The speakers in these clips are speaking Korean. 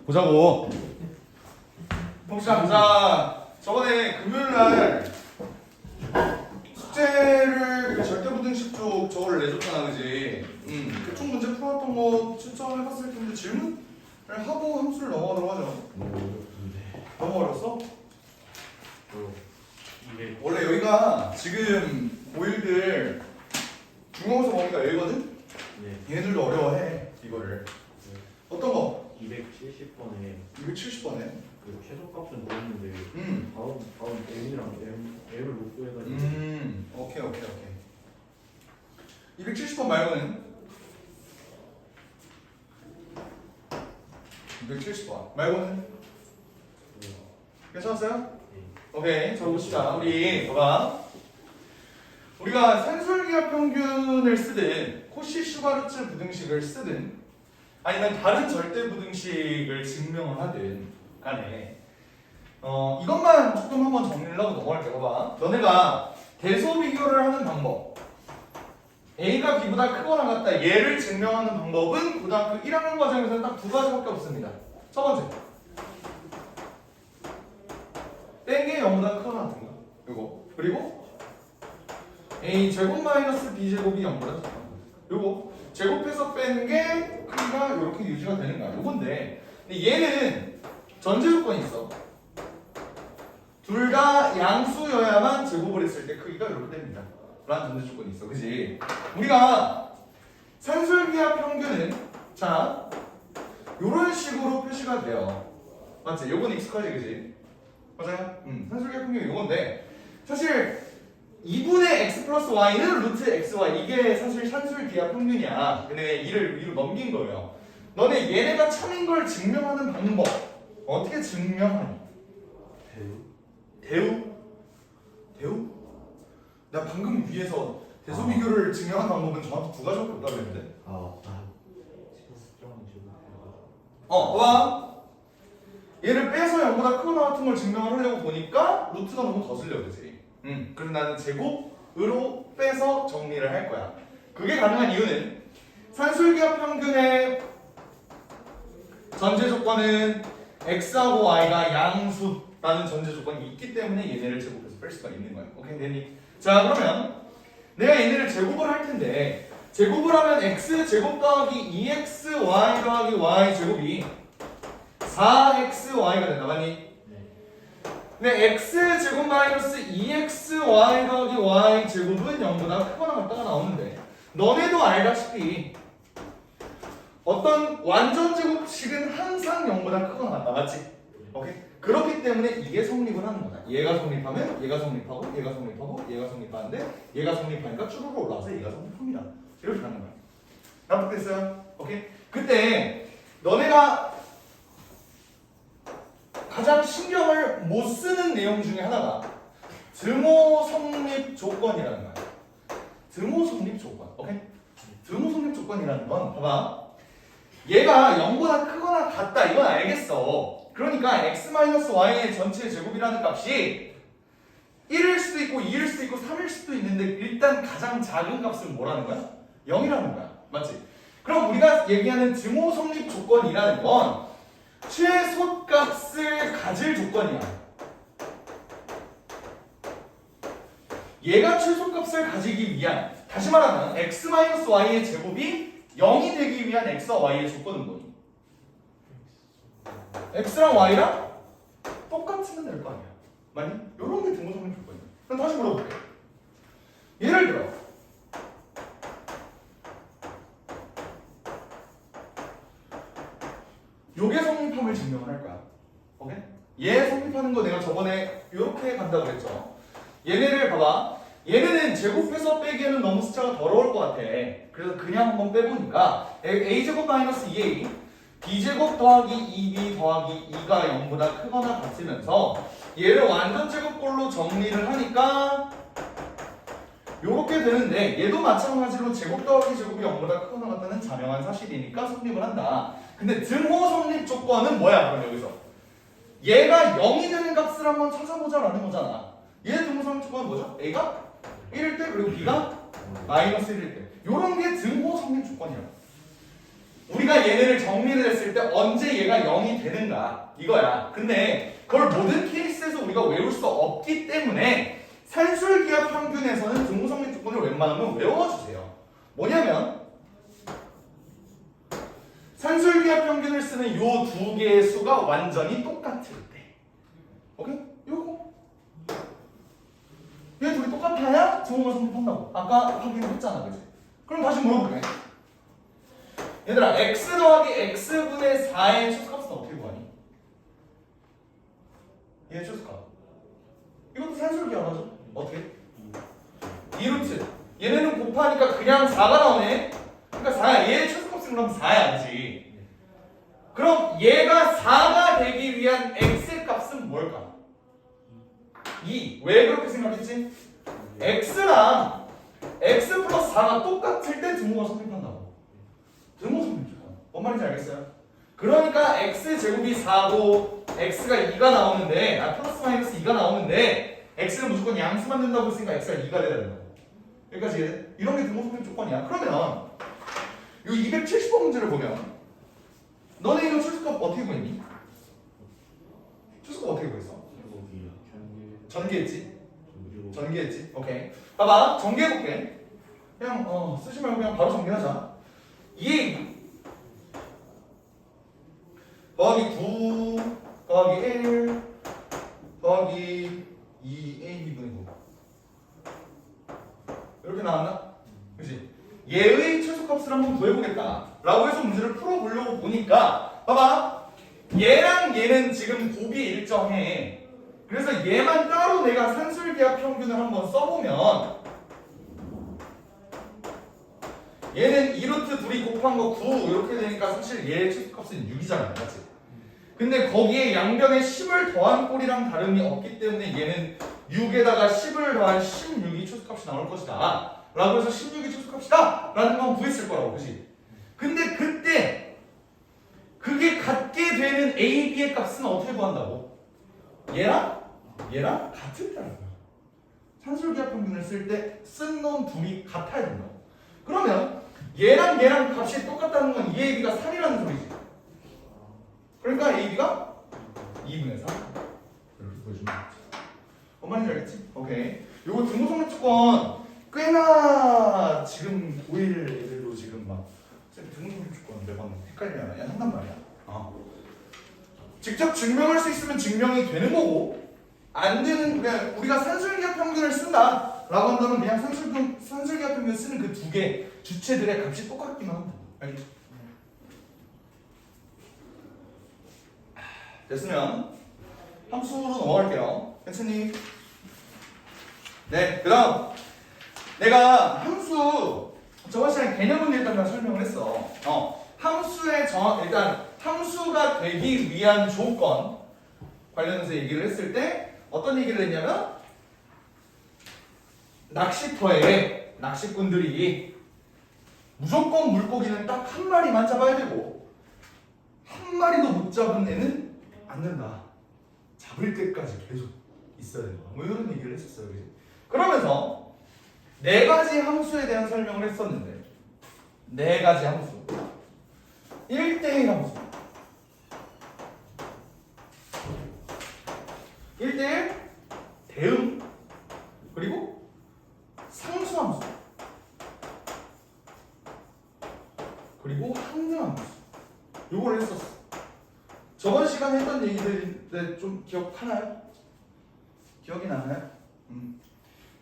보자고. 동시랑 자, 저번에 금요일날 숙제를 절대부등식 쪽 저거를 내줬잖아, 그지? 그쪽 문제 풀어왔던 거 채점해봤을 텐데 질문을 하고 함수를 넘어가도록 하죠. 너무 어려웠어? 원래 여기가 지금 고1들 중간고사 범위가 여기거든? 얘네들도 어려워해 이거를. 어떤 거? 270번에 270번에 그 최소값은 보였는데 다음 M이랑 M을 못 구해가지고 오케이 270번 말고는 270번 말고는 괜찮았어요? 오케이 적어봅시다. 우리 봐봐, 우리가 산술기하 평균을 쓰든 코시 슈바르츠 부등식을 쓰든 아니면 다른 절대 부등식을 증명을 하든 간에 이것만 조금 한번 정리를 하고 넘어갈게. 봐봐, 너네가 대소 비교를 하는 방법, A가 B보다 크거나 같다, 얘를 증명하는 방법은 고등학교 1학년 과정에서는 딱 두 가지밖에 없습니다. 첫 번째, 뺀 게 0보다 크거나 같은 거, 요거. 그리고 A 제곱 마이너스 B 제곱이 0보다 작다, 요거. 제곱해서 뺀 게 크기가 이렇게 유지가 되는 거야, 요건데. 근데 얘는 전제 조건이 있어. 둘 다 양수여야만 제곱을 했을 때 크기가 이렇게 됩니다 라는 전제 조건이 있어, 그지? 우리가 산술기하 평균은 자 요런 식으로 표시가 돼요, 맞지? 요건 익숙하지, 그지? 맞아요? 산술기하 평균이 요건데, 사실 2분의 x 플러스 y는 루트 xy, 이게 사실 산술기하 평균이야. 근데 이를 위로 넘긴 거예요. 너네 얘네가 참인 걸 증명하는 방법 어떻게 증명하니? 대우? 나 방금 위에서 대소비교를 증명하는 방법은 정확히 두 가지밖에 없다고 했는데. 봐봐, 얘를 빼서 0보다 크거나 같은 걸 증명을 하려고 보니까 루트가 너무 거슬려, 그지? 그래서 나는 제곱으로 빼서 정리를 할 거야. 그게 가능한 이유는 산술기하 평균의 전제 조건은 x하고 y가 양수라는 전제 조건이 있기 때문에 얘네를 제곱해서 뺄 수가 있는 거야. 오케이, 됐니? 자, 그러면 내가 얘네를 제곱을 할 텐데, 제곱을 하면 x 제곱 더하기 2xy 더하기 y 제곱이 4xy가 된다, 맞니? 근데 x 제곱 마이너스 2xy 더하기 y 제곱은 0보다 크거나 같다가 나오는데, 너네도 알다시피 어떤 완전 제곱식은 항상 0보다 크거나 같다, 맞지? 오케이? 그렇기 때문에 이게 성립을 하는 거다. 얘가 성립하면 얘가 성립하고 얘가 성립하고 얘가 성립하는데, 얘가 성립하니까 쭈루루 올라와서 얘가 성립합니다. 이렇게 가는 거야. 납득됐어요? 오케이? 그때 너네가 가장 신경을 못 쓰는 내용 중에 하나가 드모 성립 조건이라는 거야. 드모 성립 조건. 오케이? 드모 성립 조건이라는 건 봐봐, 얘가 0보다 크거나 같다, 이건 알겠어. 그러니까 x-y의 전체 제곱이라는 값이 1일 수도 있고 2일 수도 있고 3일 수도 있는데, 일단 가장 작은 값은 뭐라는 거야? 0이라는 거야, 맞지? 그럼 우리가 얘기하는 드모 성립 조건이라는 건 최소값을 가질 조건이야. 얘가 최소값을 가지기 위한, 다시 말하면 x-y의 제곱이 0이 되기 위한 x와 y의 조건은 뭐니? x랑 y랑 똑같으면 될 거 아니야, 맞니? 요런 게 등호성립 조건이야. 그럼 다시 물어볼게. 예를 들어 요게 성립함을 증명을 할 거야. 오케이? 얘 성립하는 거 내가 저번에 요렇게 간다고 그랬죠. 얘네를 봐봐, 얘네는 제곱해서 빼기에는 너무 숫자가 더러울 것 같아. 그래서 그냥 한번 빼보니까 a제곱 마이너스 2a b제곱 더하기 2b 더하기 2가 0보다 크거나 같으면서 얘를 완전 제곱꼴로 정리를 하니까 요렇게 되는데, 얘도 마찬가지로 제곱 더하기 제곱이 0보다 크거나 같다는 자명한 사실이니까 성립을 한다. 근데 등호 성립 조건은 뭐야? 그럼 여기서 얘가 0이 되는 값을 한번 찾아보자라는 거잖아. 얘 등호 성립 조건은 뭐죠? a가 1일 때, 그리고 b가 마이너스 1일 때, 요런 게 등호 성립 조건이야. 우리가 얘네를 정리를 했을 때 언제 얘가 0이 되는가 이거야. 근데 그걸 모든 케이스에서 우리가 외울 수 없기 때문에 산술기하 평균에서는 등호성립 조건을 웬만하면 외워주세요. 뭐냐면 산술기하 평균을 쓰는 요 두 개의 수가 완전히 똑같을 때. 오케이? 요거. 얘 둘이 똑같아야 등호가 성립한다고. 아까 확인했잖아, 그치? 그럼 다시 물어볼게. 얘들아, x 더하기 x분의 4의 최소값은 어떻게 구하니? 얘 최소값. 이것도 산술기하죠? 어떻게? 2루트. 얘네는 곱하니까 그냥 4가 나오네? 그러니까 4야. 얘의 최소값은 그럼 4야지. 그럼 얘가 4가 되기 위한 x의 값은 뭘까? 2. 왜 그렇게 생각했지? x랑 x 플러스 4가 똑같을 때 등호가 성립한다고. 등호 성립 조건. 뭔 말인지 알겠어요? 그러니까 x제곱이 4고 x가 2가 나오는데 플러스 마이너스 2가 나오는데 x는 무조건 양수만 된다고 했으니까 x가 2가 돼야 된다고. 여기까지 이런 게 등호 성립 조건이야. 그러면 이 270번 문제를 보면 너네 이거 최소값 어떻게 구했니? 최소값 어떻게 구했어? 전개했지? 전개했지? 오케이. 봐봐. 전개해볼게. 그냥 쓰지 말고 그냥 바로 전개하자. 2 더하기 9 더하기 1 더하기 2a분의 9 이렇게 나왔나? 그치? 얘의 최소값을 한번 구해보겠다 라고 해서 문제를 풀어보려고 보니까 봐봐. 얘랑 얘는 지금 곱이 일정해. 그래서 얘만 따로 내가 산술기하 평균을 한번 써보면 얘는 2루트 둘이 곱한 거 9 이렇게 되니까 사실 얘의 최소값은 6이잖아, 맞지? 근데 거기에 양변에 10을 더한 꼴이랑 다름이 없기 때문에 얘는 6에다가 10을 더한 16이 최소값이 나올 것이다 라고 해서 16이 최소값이다 라는 건 구했을 거라고, 그치? 근데 그때 그게 같게 되는 A, B의 값은 어떻게 구한다고? 얘랑 같을 때라는 거야. 산술기하 평균을 쓸 때 쓴 놈 둘이 같아야 된다고. 그러면 얘랑 값이 똑같다는 건 2AB가 3이라는 소리지. 그러니까 AB가 2분의 3 이렇게 보여주면 되겠지. 뭔 말인지 알겠지? 오케이. 요거 등호성립 조건 꽤나 지금 고1 애들도 지금 막 등호성립 조건 매번 헷갈리잖아. 한단 말이야. 직접 증명할 수 있으면 증명이 되는 거고 안 되는, 그냥 우리가 산술기하 평균을 쓴다 라고 한다면 그냥 산술기하 평균 쓰는 그 두 개 주체들의 값이 똑같기만 하면 된다. 알겠지? 됐으면 함수로 넘어갈게요. 괜찮니? 네, 그 다음 내가 함수 저번 시간에 개념은 일단 다 설명을 했어. 함수의 일단 함수가 되기 위한 조건 관련해서 얘기를 했을 때 어떤 얘기를 했냐면 낚시터에 낚시꾼들이 무조건 물고기는 딱 한 마리만 잡아야 되고 한 마리도 못 잡은 애는 안 된다. 잡을 때까지 계속 있어야 된다. 뭐 이런 얘기를 했었어요. 그치? 그러면서 네 가지 함수에 대한 설명을 했었는데 네 가지 함수 1대1 함수 1대1 대응 그리고 상수함수 그리고 항등함수 요걸 했었어. 저번 시간에 했던 얘기들인데 좀 기억하나요? 기억이 나나요?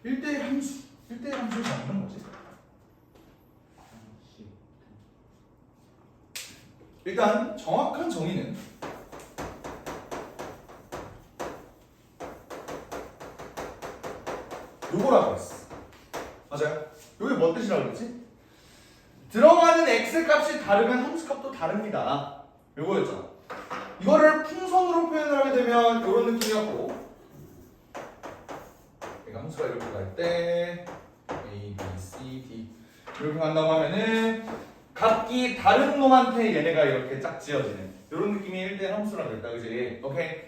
1대1 함수 1대1 함수를 잡는 거지. 일단 정확한 정의는 요거라고 했어. 맞아요? 요게 뭔 뜻이라고 그랬지? 들어가는 x 값이 다르면 함수 값도 다릅니다. 요거였잖아. 이거를 풍선으로 표현을 하게 되면 이런 느낌이었고 그러니까 함수가 이렇게 갈 때 A, B, C, D 이렇게 간다고 하면은 각기 다른 놈한테 얘네가 이렇게 짝 지어지는 이런 느낌이 1대1 함수라고 했다. 그지? 오케이.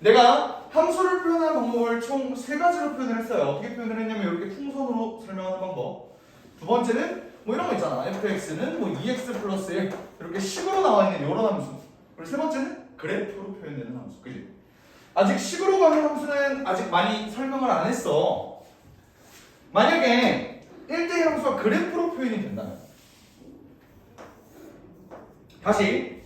내가 함수를 표현하는 방법을 총 3가지로 표현을 했어요. 어떻게 표현을 했냐면 이렇게 풍선으로 설명하는 방법. 두 번째는 뭐 이런 거 있잖아. fx는 뭐 2x 플러스 1 이렇게 식으로 나와 있는 이런 함수. 그리고 세 번째는 그래프로 표현되는 함수. 그지? 아직 식으로 가는 함수는 아직 많이 설명을 안 했어. 만약에 1대1 함수가 그래프로 표현이 된다면 다시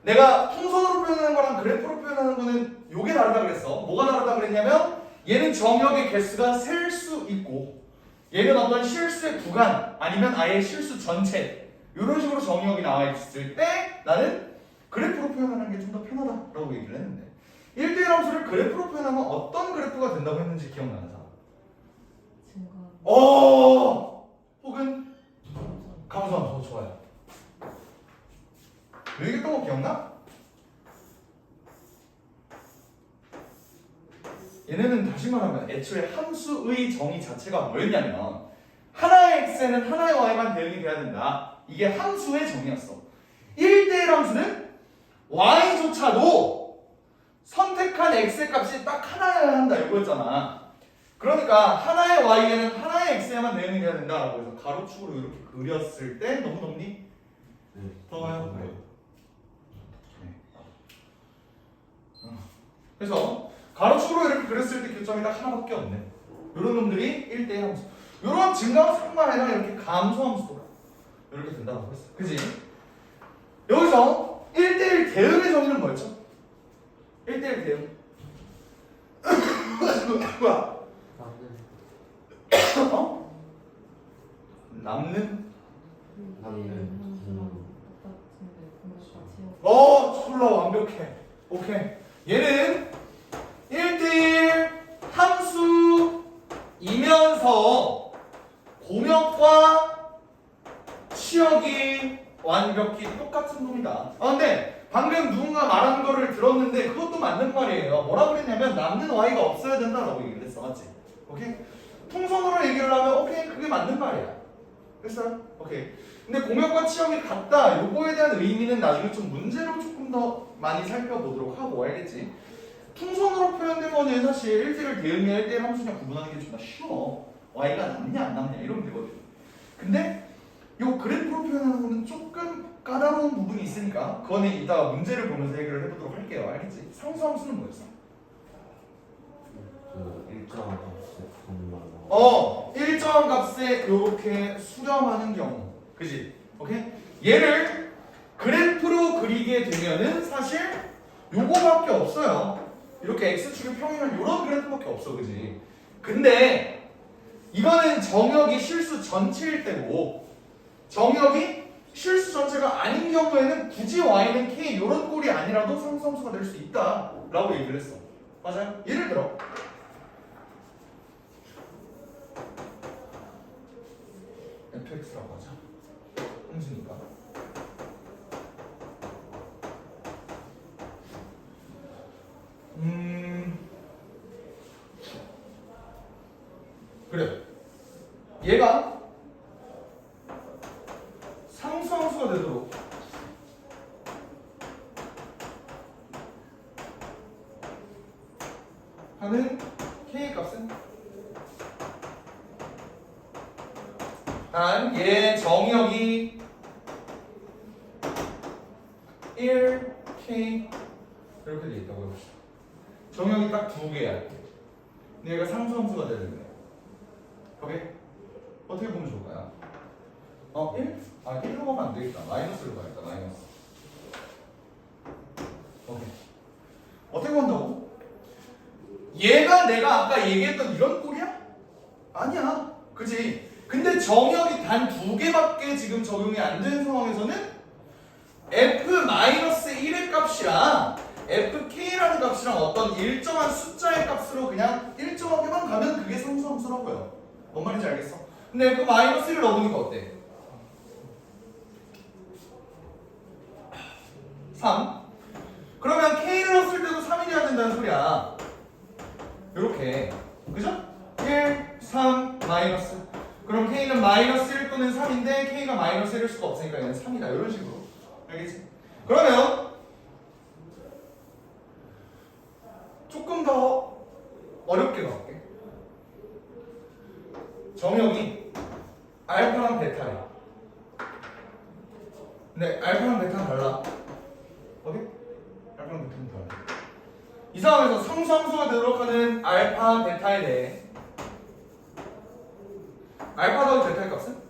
내가 풍선으로 표현하는 거랑 그래프로 표현하는 거는 요게 다르다 그랬어. 뭐가 다르다 그랬냐면 얘는 정역의 개수가 셀 수 있고 얘는 어떤 실수의 구간 아니면 아예 실수 전체 이런 식으로 정역이 나와 있을 때 나는 그래프로 표현하는 게 좀 더 편하다라고 얘기를 했는데 1대1 함수를 그래프로 표현하면 어떤 그래프가 된다고 했는지 기억나는 사람? 혹은 감소함수. 좋아요. 얘기했던 거 기억나? 얘네는 다시 말하면 애초에 함수의 정의 자체가 뭐였냐면 하나의 x에는 하나의 y만 대응이 돼야 된다. 이게 함수의 정의였어. 1대1 함수는 y조차도 선택한 x의 값이 딱 하나여야 한다 이거였잖아. 그러니까 하나의 y에는 하나의 x에만 대응이 돼야 된다라고 해서 가로축으로 이렇게 그렸을 때 너무 덥니? 네. 더워요? 네. 그래서 가로축으로 이렇게 그렸을 때 교점이 딱 하나밖에 없네. 이런 놈들이 1대1 함수. 이런 증가함수뿐만 아니라 이렇게 감소함수도 이렇게 된다고 했어. 그지? 여기서 1대1 대응의 정의는 뭐였죠? 1대1 대응. 뭐야? 어? 남는? 졸라 완벽해. 오케이. 얘는 1대1 함수이면서 공역과 치역이 완벽히 똑같은 놈이다. 근데 방금 누군가 말한 거를 들었는데 그것도 맞는 말이에요. 뭐라 그랬냐면 남는 y가 없어야 된다라고 얘기를 했어. 맞지? 오케이? 통선으로 얘기를 하면 오케이 그게 맞는 말이야. 됐어요? 오케이. 근데 공역과 치역이 같다. 요거에 대한 의미는 나중에 좀 문제로 조금 더 많이 살펴보도록 하고 알겠지? 통선으로 표현된 거는 사실 1대1 대응이야 1대1 함수냐 구분하는 게 좀 더 쉬워. y가 남냐 안 남냐 이러면 되거든. 근데 요 그래프로 표현하는 거는 조금 까다로운 부분이 있으니까 그거는 이따가 문제를 보면서 해결을 해보도록 할게요. 알겠지? 상수함수는 뭐였어? 일정한 일정한 값에 요렇게 수렴하는 경우. 그지? 오케이? 얘를 그래프로 그리게 되면은 사실 요거밖에 없어요. 이렇게 x축의 평행은 요런 그래프밖에 없어. 그지? 근데 이거는 정역이 실수 전체일 때고 정역이 실수 전체가 아닌 경우에는 굳이 y는 k 요런 꼴이 아니라도 상수함수가 될 수 있다 라고 얘기를 했어. 맞아요? 예를 들어 fx라고 하자. 함수니까. 그래. 얘가 상수함수가 되도록 하는 k 값은 단 얘 정역이 1k 이렇게 돼 있다고 해봅시다. 정역이 딱 두 개야. 근데 얘가 상수함수가 되는 거야. 오케이? 어떻게 보면 좋을까요? 1? 1로 가면 안 되겠다. 마이너스로 가야겠다. 마이너스. 오케이. 어떻게 본다고? 얘가 내가 아까 얘기했던 이런 꼴이야? 아니야. 그치? 근데 정역이 단 두 개밖에 지금 적용이 안 되는 상황에서는 f-1의 값이랑 fk라는 값이랑 어떤 일정한 숫자의 값으로 그냥 일정하게만 가면 그게 상수함수라고요. 뭔 말인지 알겠어? 근데 f-1을 넣으니까 어때? 3. 그러면 k를 넣었을 때도 3이 돼야 된다는 소리야. 요렇게. 그죠? 1, 3, 마이너스. 그럼 k는 마이너스 1 또는 3인데 k가 마이너스 1일 수가 없으니까 얘는 3이다. 이런 식으로. 알겠지? 그러면 조금 더 어렵게 가볼게. 정역이 알파랑 베타래. 이 상황에서 상수함수가 되도록 하는 알파, 베타에 대해 알파 더하기 베타의 값은?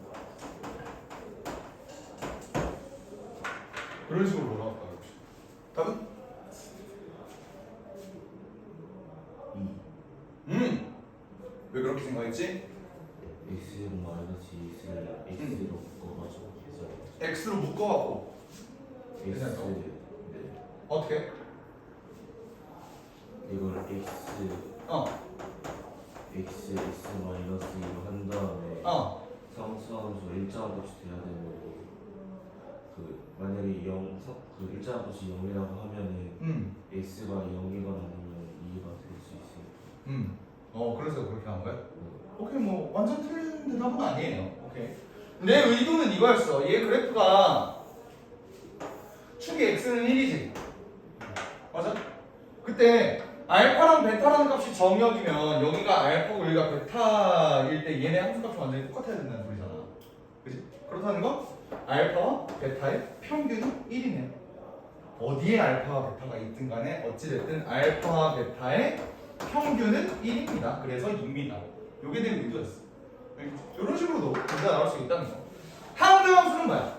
이런 식으로 올라갈까? 답은? 2 왜 그렇게 생각했지? x제곱 마이너스 2x를 x로 묶어가지고 계산 x로 묶어갖고 x 네 어떻게? 이걸 x x 마이너스 2로 한 다음에 상수함수 일자함수 돼야 되는 그 만약에 그 일자함수 0이라고 하면은 x가 0이거나 아니면 2가 될 수 있으니까 그래서 그렇게 한 거야? 오케이, 뭐 완전 틀린 대답은 아니에요. 오케이. 내 의도는 이거였어. 얘 그래프가 축이 x는 1이지. 맞아? 그때 알파랑 베타라는 값이 정역이면 여기가 알파고 여기가 베타일 때 얘네 함수값이 완전히 똑같아야 된다는 소리잖아. 그지? 그렇다는 건 알파와 베타의 평균은 1이네요. 어디에 알파와 베타가 있든 간에 어찌됐든 알파와 베타의 평균은 1입니다. 그래서 2입니다. 요게 내 의도였어. 이런 식으로도 문제가 나올 수 있다는 거. 항등함수는 뭐야?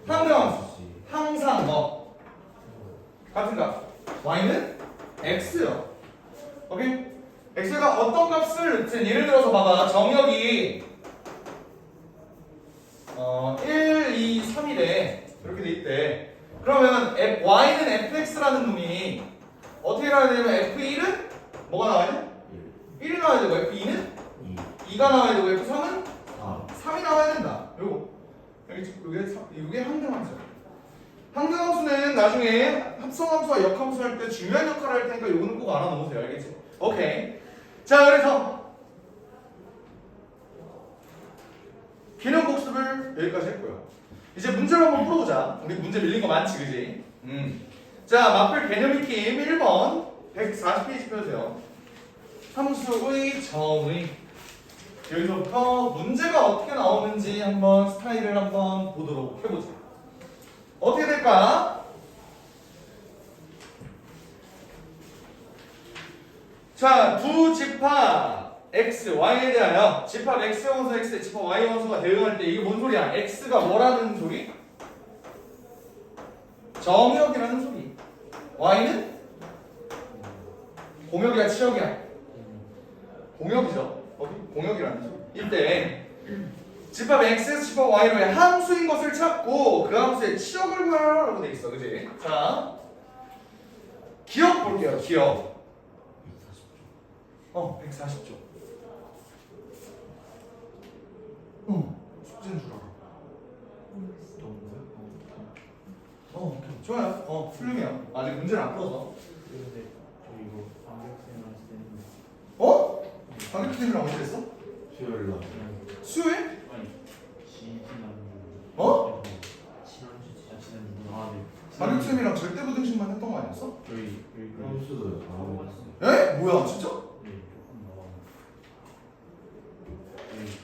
항등함수. 항상 뭐 같은 값. y는 x요. 오케이? x가 어떤 값을 넣든 예를 들어서 봐봐. 정역이 1, 2, 3이래. 이렇게 돼 있대. 그러면 y는 fx라는 놈이 어떻게 나와야 되냐면 f1은 뭐가 나와야 돼? 1이 나와야 되고 f2는 2가 나와야 되고 f3은 3이 나와야 된다. 요게 항등함수야. 항등함수는 나중에 합성함수와 역함수 할 때 중요한 역할을 할 테니까 요거는 꼭 알아놓으세요. 알겠지? 오케이. 자, 그래서 개념 복습을 여기까지 했고요. 이제 문제를 한번 풀어보자. 우리 문제 밀린 거 많지, 그지? 자, 마플 개념 익힘 1번 140페이지 펴주세요. 함수의 정의. 여기서부터 문제가 어떻게 나오는지 한번 스타일을 한번 보도록 해보자. 어떻게 될까? 자, 두 집합 x, y에 대하여 집합 x 원소 x, 집합 y 원소가 대응할 때 이게 뭔 소리야? x가 뭐라는 소리? 정역이라는 소리. y는 공역이야, 치역이야? 공역이죠. 공역이라는 소리. 이때 집합 x에서 집합 y로의 함수인 것을 찾고 그 함수의 치역을 구하라고 돼 있어, 그지? 자, 기억 볼게요. 기억. 140조. 숙제인 줄 알아. 오케이. 좋아요. 훌륭해요. 아직 문제를 안 풀어서. 근데 저 이거 방역생활 때문에 방역쌤이랑 언제 했어? 수요일 날 수요일? 아니 지난 지난주 진짜 지난주 네 방역쌤이랑 절대 부등식만 했던 거 아니었어? 저희 함수도 나와봤어요. 에? 뭐야, 진짜? 네 조금 나와요.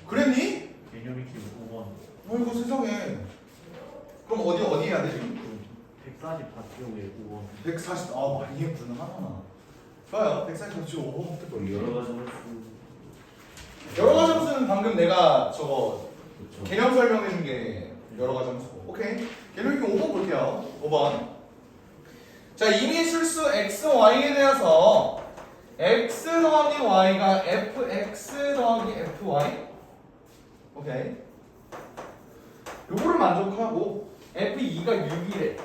그랬니? 개념 익힘 5번 아이고 세상에. 그럼 어디 해야 돼 지금? 140 바뀌어에 5번 140. 많이 했구나. 좋아요. 140조. 여러 가지 함수 여러 가지 함수는 방금 내가 저거 그렇죠. 개념 설명해 준 게 여러 가지 함수고. 오케이. 개념 익힘 5번 볼게요. 5번. 자, 이미 실수 x, y에 대해서 x 더하기 y가 fx 더하기 fy. 오케이. 요거를 만족하고 f2가 6이래.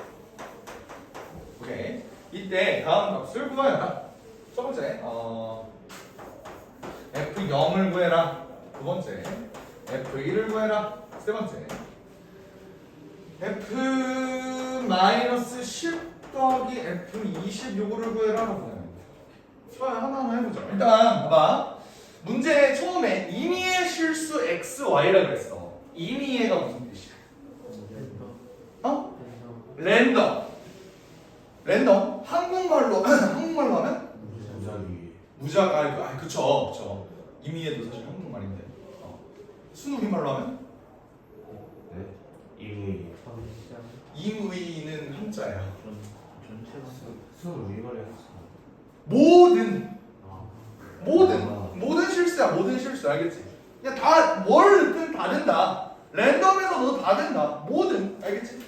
오케이. 이때 다음 값을 구해야 한다. 첫 번째, f0을 구해라. 두 번째, f1을 구해라. 세 번째, f-10 더하기 f20 요거를 구해라라고 하면 좋아요. 하나하나 해보자. 일단 봐봐. 문제 처음에 임의의 실수 x, y라고 그랬어. 임의의가 무슨 뜻이야? 랜덤. 한국말로 하면 무작. 그쵸. 임의의도 사실 한국말인데. 순우리말로 하면 네 이미 임의는 한자야. 전체가 수능 위반을 했어. 모든 실수야. 모든 실수 알겠지? 그냥 다 뭘 넣든 다 된다. 랜덤에서 넣어도 다 된다. 모든 알겠지?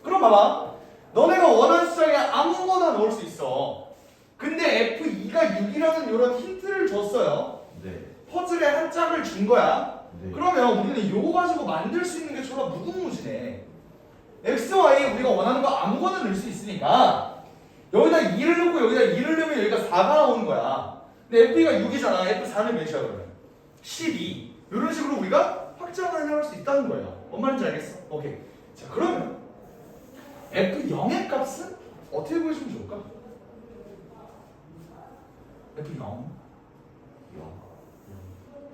그럼 봐봐. 너네가 원하는 숫자에 아무거나 넣을 수 있어. 근데 F2가 6이라는 이런 힌트를 줬어요. 네. 퍼즐에 한 짝을 준 거야. 네. 그러면 우리는 요거 가지고 만들 수 있는 게 졸라 무궁무진해. X, Y 우리가 원하는 거 아무거나 넣을 수 있으니까 여기다 2를 넣고 여기다 2를 넣으면 여기가 4가 나오는 거야. 근데 F가 6이잖아. F4는 몇이야 그러면? 12. 이런 식으로 우리가 확장을 해나갈 수 있다는 거예요. 뭔 말인지 알겠어? 오케이. 자 그러면 F0의 값은 어떻게 보여주면 좋을까? F0 영.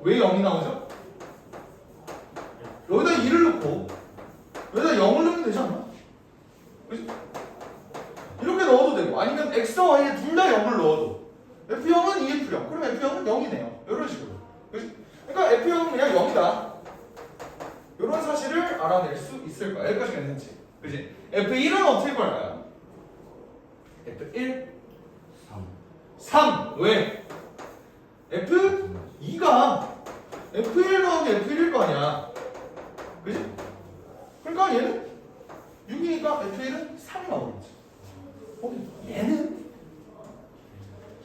왜 0이 나오죠? 여기다 2를 넣고 여기다 0을 넣으면 되지 않나? 그치? 이렇게 넣어도 되고 아니면 X와 Y에 둘 다 0을 넣어도 F0은 2F0 그럼 F0은 0이네요. 이런 식으로. 그치? 그러니까 F0은 그냥 0이다. 이런 사실을 알아낼 수 있을 거야. 여기까지 괜찮지? 그치? F1은 어떻게 구할까요? F1 3 왜? F2가 F1 더하기 F1일 거 아니야. 그지? 그러니까 얘는 6이니까 F1은 3이 나오겠지.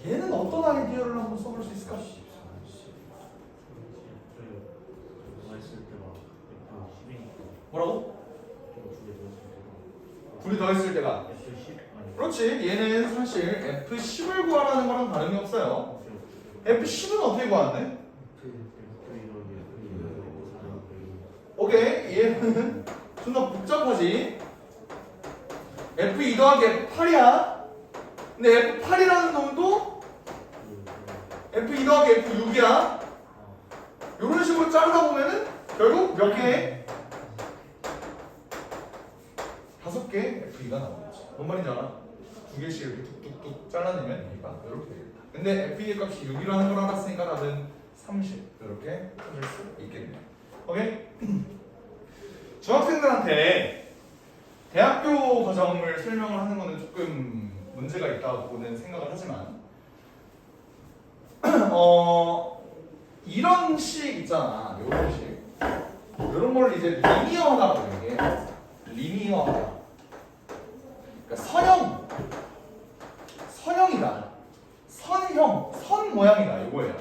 얘는 어떤 아이디어를 한번 써볼 수 있을까? 뭐라고? 둘이 더했을 때가 그렇지. 얘는 사실 F10을 구하라는 거랑 다름이 없어요. F10은 어떻게 구하는데? 오케이. 얘는 존나 복잡하지. F2 더하기 F8이야. 근데 F8이라는 놈도 F2 더하기 F6이야. 이런 식으로 자르다 보면은 결국 몇 개? 5개 F2가 나오겠지. 뭔 말인지 알아? 2개씩 이렇게 툭툭툭 잘라내면 여기가 이렇게 되겠다. 근데 F2의 값이 6이라는 걸 알았으니까 답은 30 이렇게 찾을 수 있겠네요. 오케이? 중학생들한테 대학교 과정을 설명을 하는 거는 조금 문제가 있다고는 생각을 하지만 이런 식 있잖아. 이런 식. 이런 걸 이제 리니어하다고 얘기해. 리니어하다. 그러니까 선형이다. 선형, 선 모양이다. 이거예요.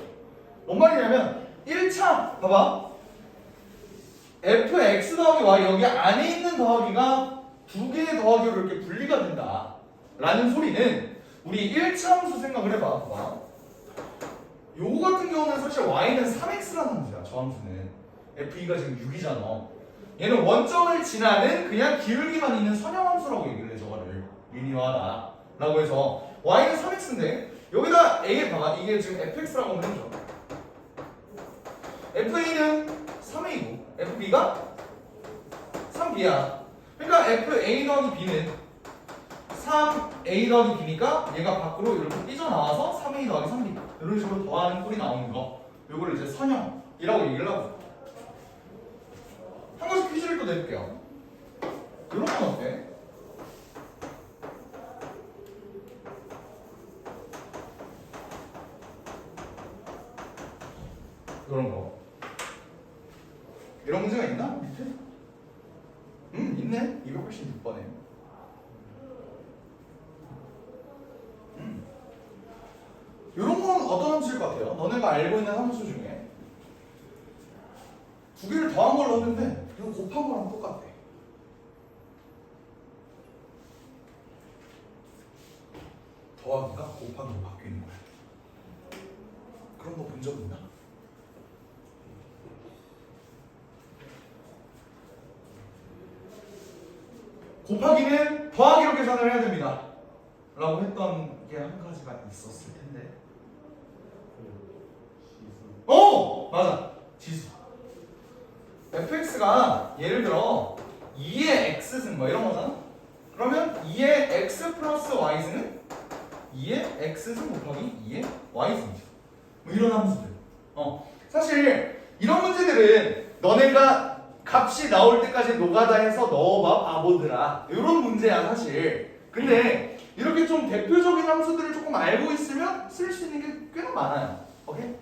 뭔 말이냐면 1차 봐봐. fx 더하기 y 여기 안에 있는 더하기가 두 개의 더하기로 이렇게 분리가 된다 라는 소리는 우리 1차 함수 생각을 해봐. 봐봐. 요거 같은 경우는 사실 y는 3x라는 함수야. 저 함수는 f2가 지금 6이잖아. 얘는 원점을 지나는 그냥 기울기만 있는 선형 함수라고 얘기를 해. 저거를 리니어하다 라고 해서 y는 3x인데 여기다 a 봐봐. 이게 지금 fx라고 하면 되죠. fa는 3a고 fb가 3b야. 그러니까 fa 더하기 b는 3a 더하기 b니까 얘가 밖으로 이렇게 삐져나와서 3a 더하기 3b 이런 식으로 더하는 꼴이 나오는 거. 요거를 이제 선형이라고 얘기를 하고 한 가지 퀴즈를 또 내볼게요. 이런 건 어때? 이런 거. 이런 문제가 있나? 밑에? 있네. 286번에. 이런 건 어떤 함수일 것 같아요? 너네가 알고 있는 함수 중에 두 개를 더한 걸로 하는데 그냥 곱한 거랑 똑같아. 더하기가 곱하기로 바뀌는 거야. 그런 거 본 적 있나? 곱하기는 더하기로 계산을 해야 됩니다 라고 했던 게 한 가지가 있었을 텐데. 맞아. 지수. fx가 예를 들어 2의 x승 뭐 이런 거잖아. 그러면 2의 x 플러스 y승은 2의 x승 곱하기 2의 y승이죠. 뭐 이런 함수들. 사실 이런 문제들은 너네가 값이 나올 때까지 노가다 해서 넣어봐 바보들아. 이런 문제야 사실. 근데 이렇게 좀 대표적인 함수들을 조금 알고 있으면 쓸 수 있는 게 꽤나 많아요. 오케이?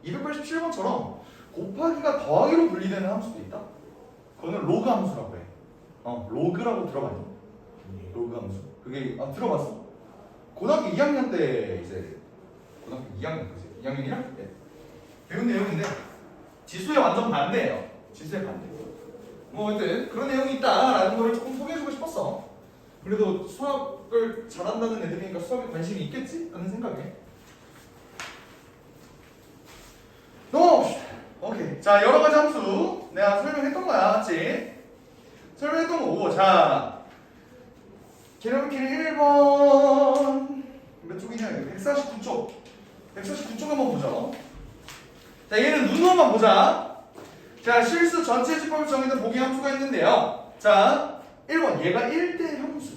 287번처럼 곱하기가 더하기로 분리되는 함수도 있다. 그거는 로그 함수라고 해. 로그라고 들어봤니? 로그 함수. 그게 들어봤어? 고등학교 2학년 때 이제 고등학교 2학년 그지? 2학년 1학년 때 배운 내용인데 지수에 완전 반대예요. 지수에 반대. 뭐 하여튼 그런 내용이 있다라는 걸 조금 소개해주고 싶었어. 그래도 수학을 잘한다는 애들이니까 수학에 관심이 있겠지? 라는 생각에 넘어갑시다. 오케이. 자, 여러 가지 함수 내가 설명했던 거야. 맞지? 설명했던 거고. 자, 계량키는 1번 몇 쪽이냐? 149쪽. 149쪽 한번 보자. 자, 얘는 눈으로만 보자. 자, 실수 전체 집합을 정의는 보기 함수가 있는데요. 자, 1번 얘가 1대 함수.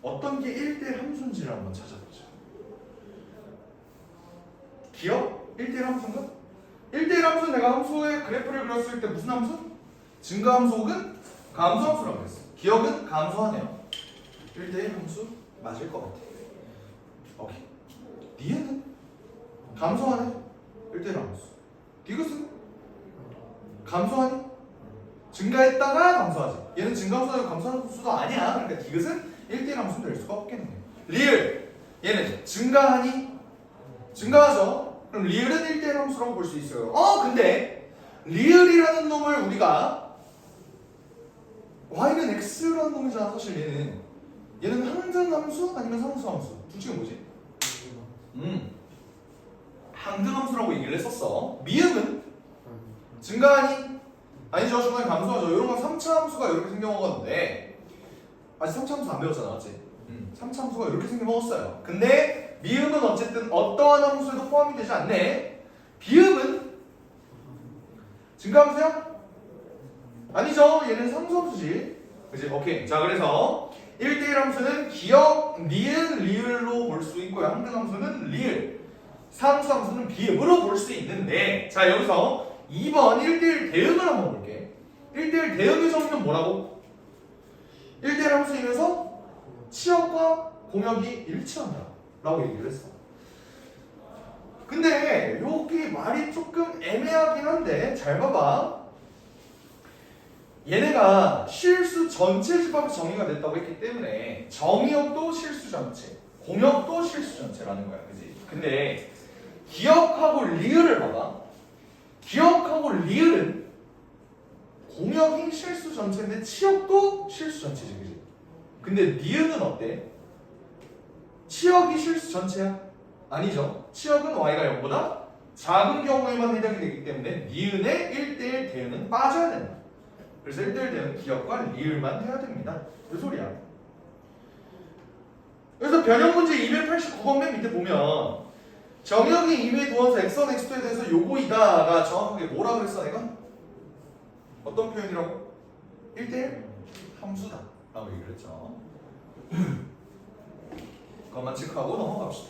어떤 게 1대 함수인지를 한번 찾아보자. 기억? 1대 함수인가? 1대1 함수는 내가 함수의 그래프를 그렸을 때 무슨 함수? 증가함수 혹은 감소함수라고 했어. 기억은 감소하네요. 1대1 함수 맞을 것 같아. 오케이. 니은 감소하네. 1대1 함수. 디귿은 감소하니? 증가했다가 감소하지. 얘는 증가함수도 감소함수도 아니야. 그러니까 디귿은 1대1 함수는 될 수가 없겠네. 리을 얘는 증가하니? 증가하죠. 그럼 리을은 1대1 함수라고 볼 수 있어요. 근데 리을이라는 놈을 우리가 y는 x라는 놈이잖아. 사실 얘는 항등함수 아니면 상수함수? 둘 중에 뭐지? 항등함수라고 얘기를 했었어. 미음은 증가하니? 아니죠. 중간에 감소하죠. 이런 건 3차 함수가 이렇게 생겨먹었는데 아직 3차 함수 안 배웠잖아. 맞지? 3차 함수가 이렇게 생겨먹었어요. 근데 미음은 어쨌든 어떠한 함수에도 포함이 되지 않네. 비음은 증가함수야? 아니죠. 얘는 상수함수지. 그치? 오케이. 자, 그래서 1대1 함수는 기억, 니은, 리을로 볼 수 있고요. 항등함수는 리을, 상수함수는 비음으로 볼 수 있는데, 자, 여기서 2번 1대1 대응을 한번 볼게. 1대1 대응의 정의는 뭐라고? 1대1 함수이면서 치역과 공역이 일치한다 라고 얘기를 했어. 근데 여기 말이 조금 애매하긴 한데 잘 봐봐. 얘네가 실수 전체 집합이 정의가 됐다고 했기 때문에 정의역도 실수 전체, 공역도 실수 전체라는 거야. 그지? 근데 기억하고 리을을 봐봐. 기억하고 리을은 공역이 실수 전체인데 치역도 실수 전체지. 그지? 근데 니은은 어때? 치역이 실수 전체야? 아니죠. 치역은 y가 0보다 작은 경우에만 해당이 되기 때문에 니은의 1대1 대응은 빠져야 된다. 그래서 1대1 대응은 기억과 리을만 해야 됩니다. 그 소리야. 그래서 변형 문제 289번 맨 밑에 보면 정역이 2에 두어서 x1, x2에 대해서 요거이다가 정확하게 뭐라 그랬어 내가? 어떤 표현이라고? 1대1 함수다 라고 얘기를 했죠. 그것만 체크하고 넘어갑시다.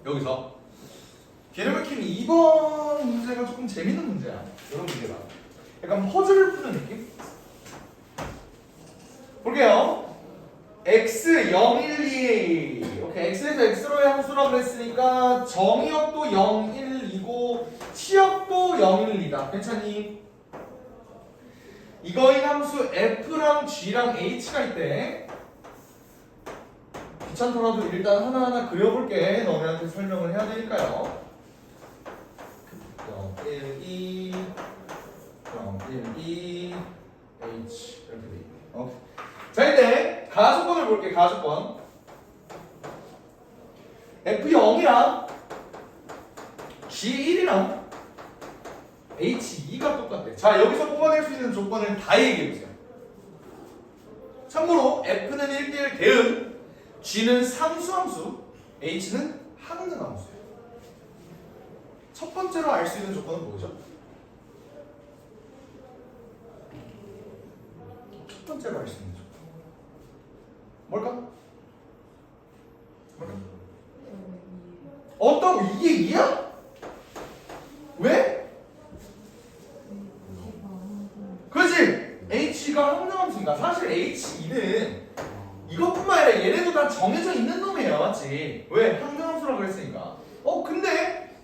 여기서 게르마킨 2번 문제가 조금 재밌는 문제야. 이런 문제가 약간 퍼즐을 푸는 느낌? 볼게요. x 0, 1, 2 오케이. x에서 x로의 함수라고 그랬으니까 정의역도 0, 1, 2고 치역도 0, 1, 2다. 괜찮니? 이거의 함수 f랑 g랑 h가 있대. 귀찮더라도 일단 하나하나 그려볼게. 너네한테 설명을 해야 되니까요. 0, 1, 2 0, 1, 2 H 이렇게 돼 있네. 오케이. 자, 이때 가속번을 볼게. 가속번 F0이랑 G1이랑 H2가 똑같대. 자, 여기서 뽑아낼 수 있는 조건을 다 얘기해보세요. 참고로 F는 1대1 대응, G는 상수함수, H는 항등함수예요. 첫 번째로 알 수 있는 조건은 뭐죠? 첫 번째로 알 수 있는 조건 뭘까? 어떤 이게 2야? 왜? H2는 이것뿐만 아니라 얘네도 다 정해져 있는 놈이에요. 맞지? 왜? 항등함수라고 그랬으니까. 근데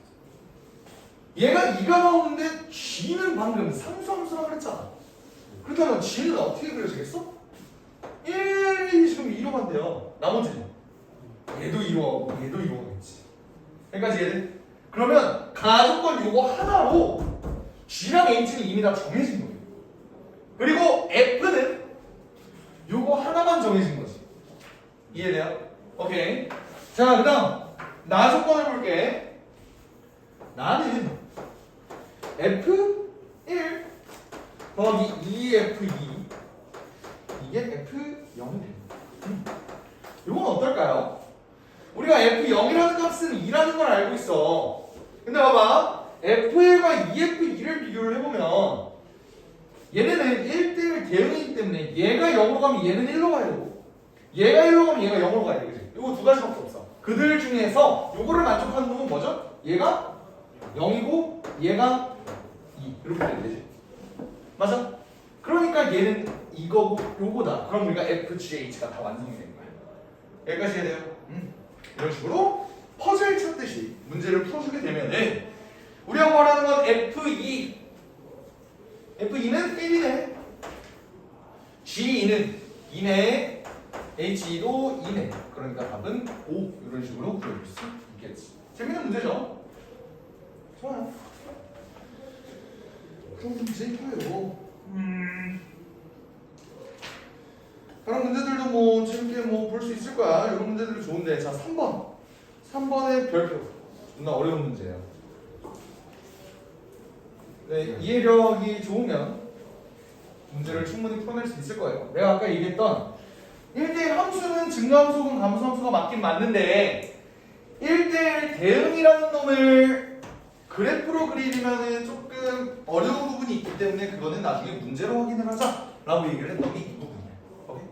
얘가 2가 나오는데 G는 방금 상수함수라고 그랬잖아. 그렇다면 G는 어떻게 그려지겠어? 1이 지금 2로 간대요. 나머지는 얘도 2로 하고 얘도 2로 가겠지. 여기까지 얘는 그러면 가조건 요거 하나로 G랑 H는 이미 다 정해진 거예요. 그리고 F는 요거 하나만 정해진 거지. 이해돼요? 오케이. 자, 그 다음 나 조건을 볼게. 나는 F1 더하기 2F2 이게 F0이 됩니다. 요건 어떨까요? 우리가 F0이라는 값은 2라는 걸 알고 있어. 근데 봐봐. F1과 2F2를 비교를 해보면 얘네는 1대1 대응이기 때문에 얘가 0으로 가면 얘는 1로 가야 되고 얘가 1로 가면 얘가 0으로 가야 되겠지. 요거 두 가지밖에 없어. 그들 중에서 요거를 만족하는 놈은 뭐죠? 얘가 0이고 얘가 2 이렇게 되면 되지. 맞아? 그러니까 얘는 이거고 요거다. 그럼 우리가 FGH가 다 완성이 되는 거야. 여기까지 해야 돼요. 이런 식으로 퍼즐 찾듯이 문제를 풀어주게 되면은 우리가 말하는 건 F2 F2는 1이네 G2는 2네 H2도 2네 그러니까 답은 5 이런 식으로 그려줄 수 있겠지. 재밌는 문제죠? 좋아요. 그런 문제고요. 다른 문제들도 뭐 재밌게 뭐 볼 수 있을 거야. 이런 문제들이 좋은데 자 3번의 별표 존나 어려운 문제예요. 네, 이해력이 좋으면 문제를 충분히 풀어낼 수 있을 거예요. 내가 아까 얘기했던 1대1 함수는 증가함수 혹은 감소함수가 맞긴 맞는데 1대1 대응이라는 놈을 그래프로 그리려면 조금 어려운 부분이 있기 때문에 그거는 나중에 문제로 확인을 하자라고 얘기를 했던 게 이 부분이에요. 오케이?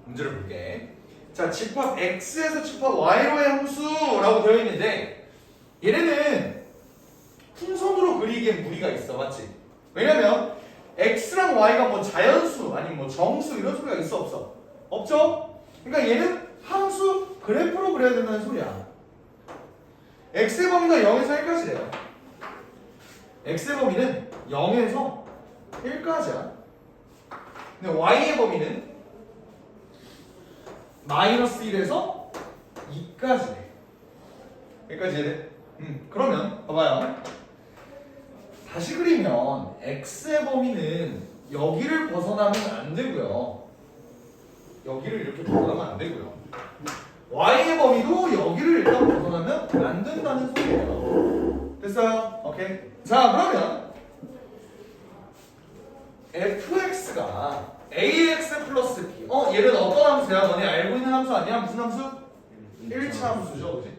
문제를 볼게. 자, 집합 X에서 집합 Y로의 함수라고 되어 있는데 얘네는 풍선으로 그리기엔 무리가 있어. 맞지? 왜냐면 X랑 Y가 뭐 자연수 아니면 뭐 정수 이런 소리가 있어 없어? 없죠? 그러니까 얘는 함수 그래프로 그려야 된다는 소리야. X의 범위가 0에서 1까지래요. X의 범위는 0에서 1까지야. 근데 Y의 범위는 마이너스 1에서 2까지래. 여기까지 이해돼? 그러면 봐봐요. 다시 그리면 X의 범위는 여기를 벗어나면 안 되고요. 여기를 이렇게 벗어나면 안 되고요. Y의 범위도 여기를 일단 벗어나면 안 된다는 소리예요. 됐어요? 오케이. 자, 그러면 fx가 ax 플러스 b. 얘는 어떤 함수야? 너네 알고 있는 함수 아니야? 무슨 함수? 1차 함수죠, 그지?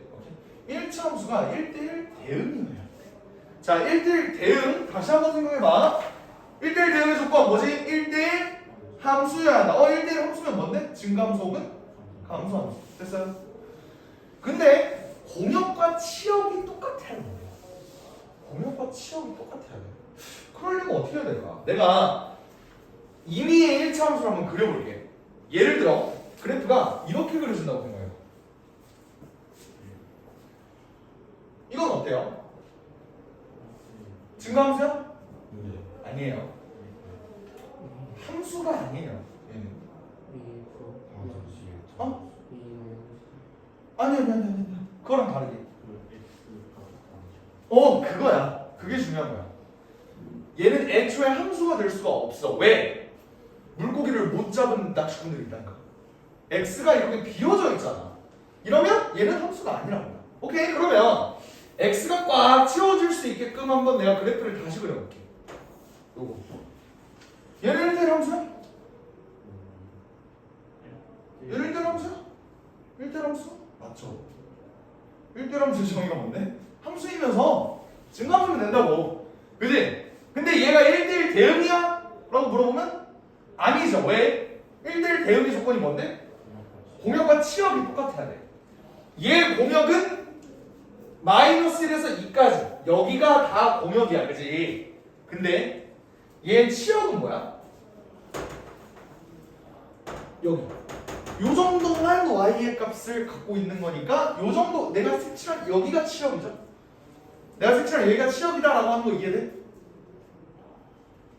1차 함수가 1대1 대응이에요. 자, 1대1 대응 다시 한번 생각해봐. 1대1 대응의 조건 뭐지? 1대1 함수여야 한다. 1대1 함수면 뭔데? 증가함수 혹은 감소함수. 됐어요? 근데 공역과 치역이 똑같아야 돼요. 공역과 치역이 똑같아야 돼. 그러려면 어떻게 해야 될까? 내가 임의의 1차 함수를 한번 그려볼게. 예를 들어 그래프가 이렇게 그려진다고 생각해요. 이건 어때요? 증가함수야? 아니에요. 함수가 아니에요. 얘는. 아니. 그거랑 다르게. 그거야. 그게 중요한 거야. 얘는 애초에 함수가 될 수가 없어. 왜? 물고기를 못 잡은 낚시꾼들이 있다니까. x가 이렇게 비워져 있잖아. 이러면 얘는 함수가 아니라는 거야. 오케이? 그러면 x가 꽉 채워질 수 있게끔 한번 내가 그래프를 다시 그려볼게. 요거. 얘는 1대1 함수야? 얘는 1대1 함수야? 1대1 함수? 맞죠. 1대1 함수 정의가 뭔데? 함수이면서 증가함수면 된다고. 그지? 근데 얘가 1대1 대응이야? 라고 물어보면 아니죠. 왜? 1대1 대응의 조건이 뭔데? 공역과 치역이 똑같아야 돼. 얘 공역은 마이너스 1에서 2까지. 여기가 다 공역이야. 그지? 근데 얘 치역은 뭐야? 여기 요 정도만 y의 값을 갖고 있는 거니까 요 정도 내가 색칠한 여기가 치역이죠. 내가 색칠한 여기가 치역이다라고 하는 거 이해돼?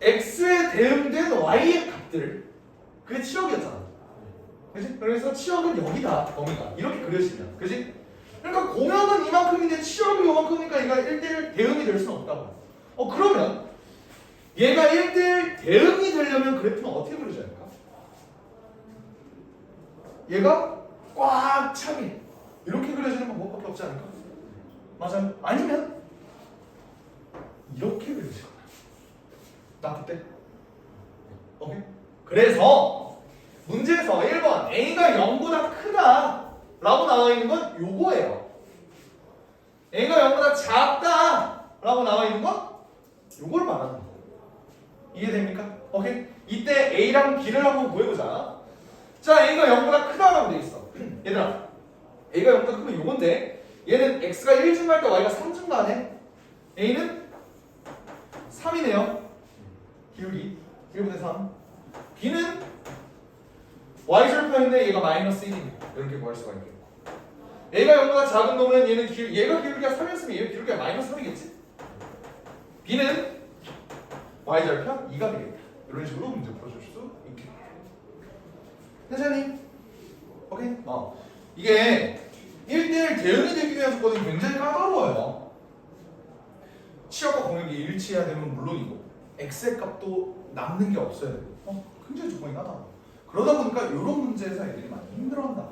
x에 대응된 y의 값들 그게 치역이었잖아. 그지? 그래서 치역은 여기다 범위가 이렇게 그려지면 그지? 그러니까 공역은 이만큼인데 치역이 요만큼이니까 얘가 1대1 대응이 될 수는 없다고. 그러면 얘가 1대1 대응이 되려면 그래프는 어떻게 그려져야 할까? 얘가 꽉 차게 이렇게 그려지는 방법밖에 없지 않을까? 맞아요? 아니면 이렇게 그려지거나 나 그때 오케이? 그래서 문제에서 1번 A가 0보다 크다 라고 나와 있는 건 요거예요. A가 0보다 작다 라고 나와 있는 건 요걸 말하는 거예요. 이해됩니까? 오케이? 이때 A랑 B를 한번 구해보자. 자, A가 0보다 크다라고 돼 있어. 얘들아, A가 0보다 크면 요건데 얘는 X가 1 증가할 때 Y가 3 증가하네. A는 3이네요. 기울기 1분의 3. B는 Y절편인데 얘가 마이너스 1입니다. 이렇게 구할 수가 있겠고. A가 0보다 작은 놈은 얘가 기울기가 3이었으면 얘가 기울기가 마이너스 3이겠지? B는 Y절편 2가 되겠다. 이런 식으로 문제 풀어줄 수 있겠다. 회장님, 오케이? 이게 1대1 대응이 되기 위한 조건이 굉장히 까다로워요. 치역과 공역이 일치해야 되면 물론이고 x의 값도 남는 게 없어야 되고 굉장히 조건이 까다로워. 그러다 보니까 이런 문제에서 애들이 많이 힘들어한다.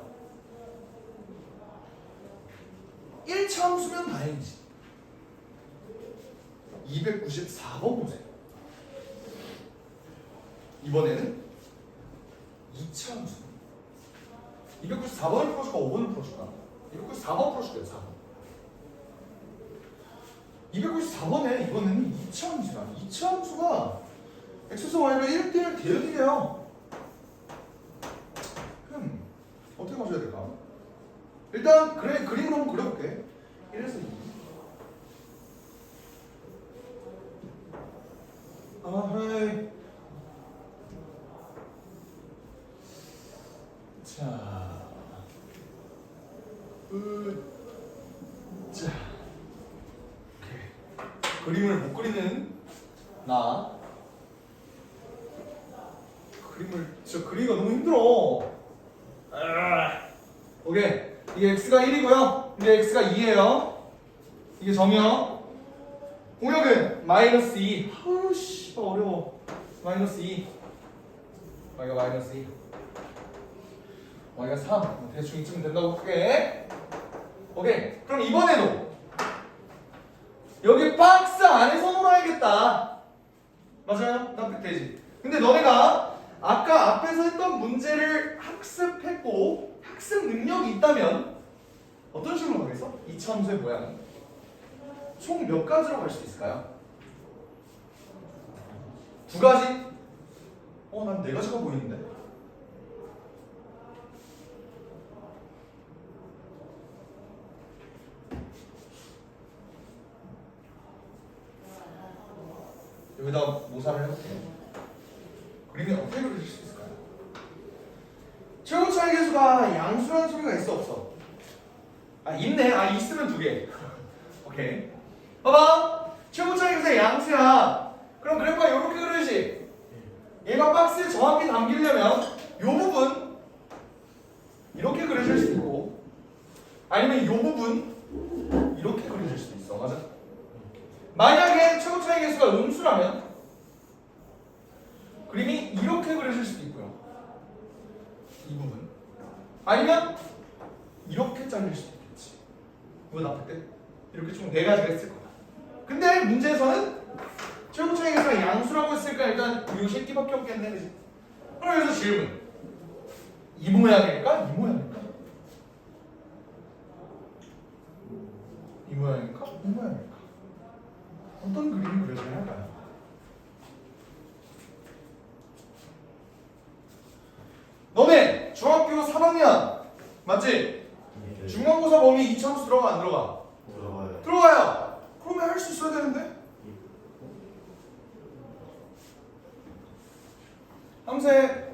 1차 함수면 다행이지. 294번 보세요. 이번에는 2차 함수. 294번을 풀어줄까? 5번을 풀어줄까? 294번 풀어줄게요. 4번. 294번에 이번에는 2차 함수야. 2차 함수가 x에서 y로 1대1 대응이래요. 어떻게 가져야 될까? 일단 그림을 한번 그려볼게. 1에서 2. 아하이. 자, 자, 오케이. 그림을 못 그리는 나. 진짜 그리기가 너무 힘들어. 오케이. 이게 x가 1이고요. 이게 x가 2예요. 이게 점이요. 공역은 마이너스 2. 아우 씨, 어려워. 마이너스 2. y가 마이너스 2. y가 3. 대충 이쯤 된다고 크게. 오케이. 그럼 이번에도 여기 박스 안에서 놀아야겠다. 맞아요? 납득되지? 근데 너네가 아까 앞에서 했던 문제를 학습했고 학습 능력이 있다면 어떤 식으로 가겠어? 2차 함수의 모양은 총 몇 가지로 갈 수 있을까요? 2가지? 난 4가지가 보이는데. 여기다 모사를 해볼게요. 그림이 어떻게 그려질 수 있을까요? 최고 차이 계수가 양수라는 소리가 있어 없어? 있네. 있으면 2개. 오케이. 봐봐. 최고 차이 계수가 양수야. 그럼 그래프가 이렇게 그려지지. 얘가 박스에 정확히 담기려면 이 부분 이렇게 그려질 수 있고 아니면 이 부분 이렇게 그려질 수도 있어. 맞아? 만약에 최고 차이 계수가 음수라면 그림이 이렇게 그려질 수도 있고요. 이 부분. 아니면 이렇게 잘릴 수도 있겠지. 이거 나쁠 때 이렇게 총 4가지가 있을 거야. 근데 문제에서는 최고 차이 계수가 양수라고 했으니까 일단 이 새끼밖에 없겠네. 그치? 그럼 여기서 질문. 이 모양일까? 이 모양일까? 이 모양일까? 이 모양일까? 어떤 그림이 그려져야 할까요? 너네 중학교 3학년 맞지? 네. 중간고사 범위 2차 함수 들어가 안 들어가? 들어가요. 들어가요. 그러면 할 수 있어야 되는데? 함수의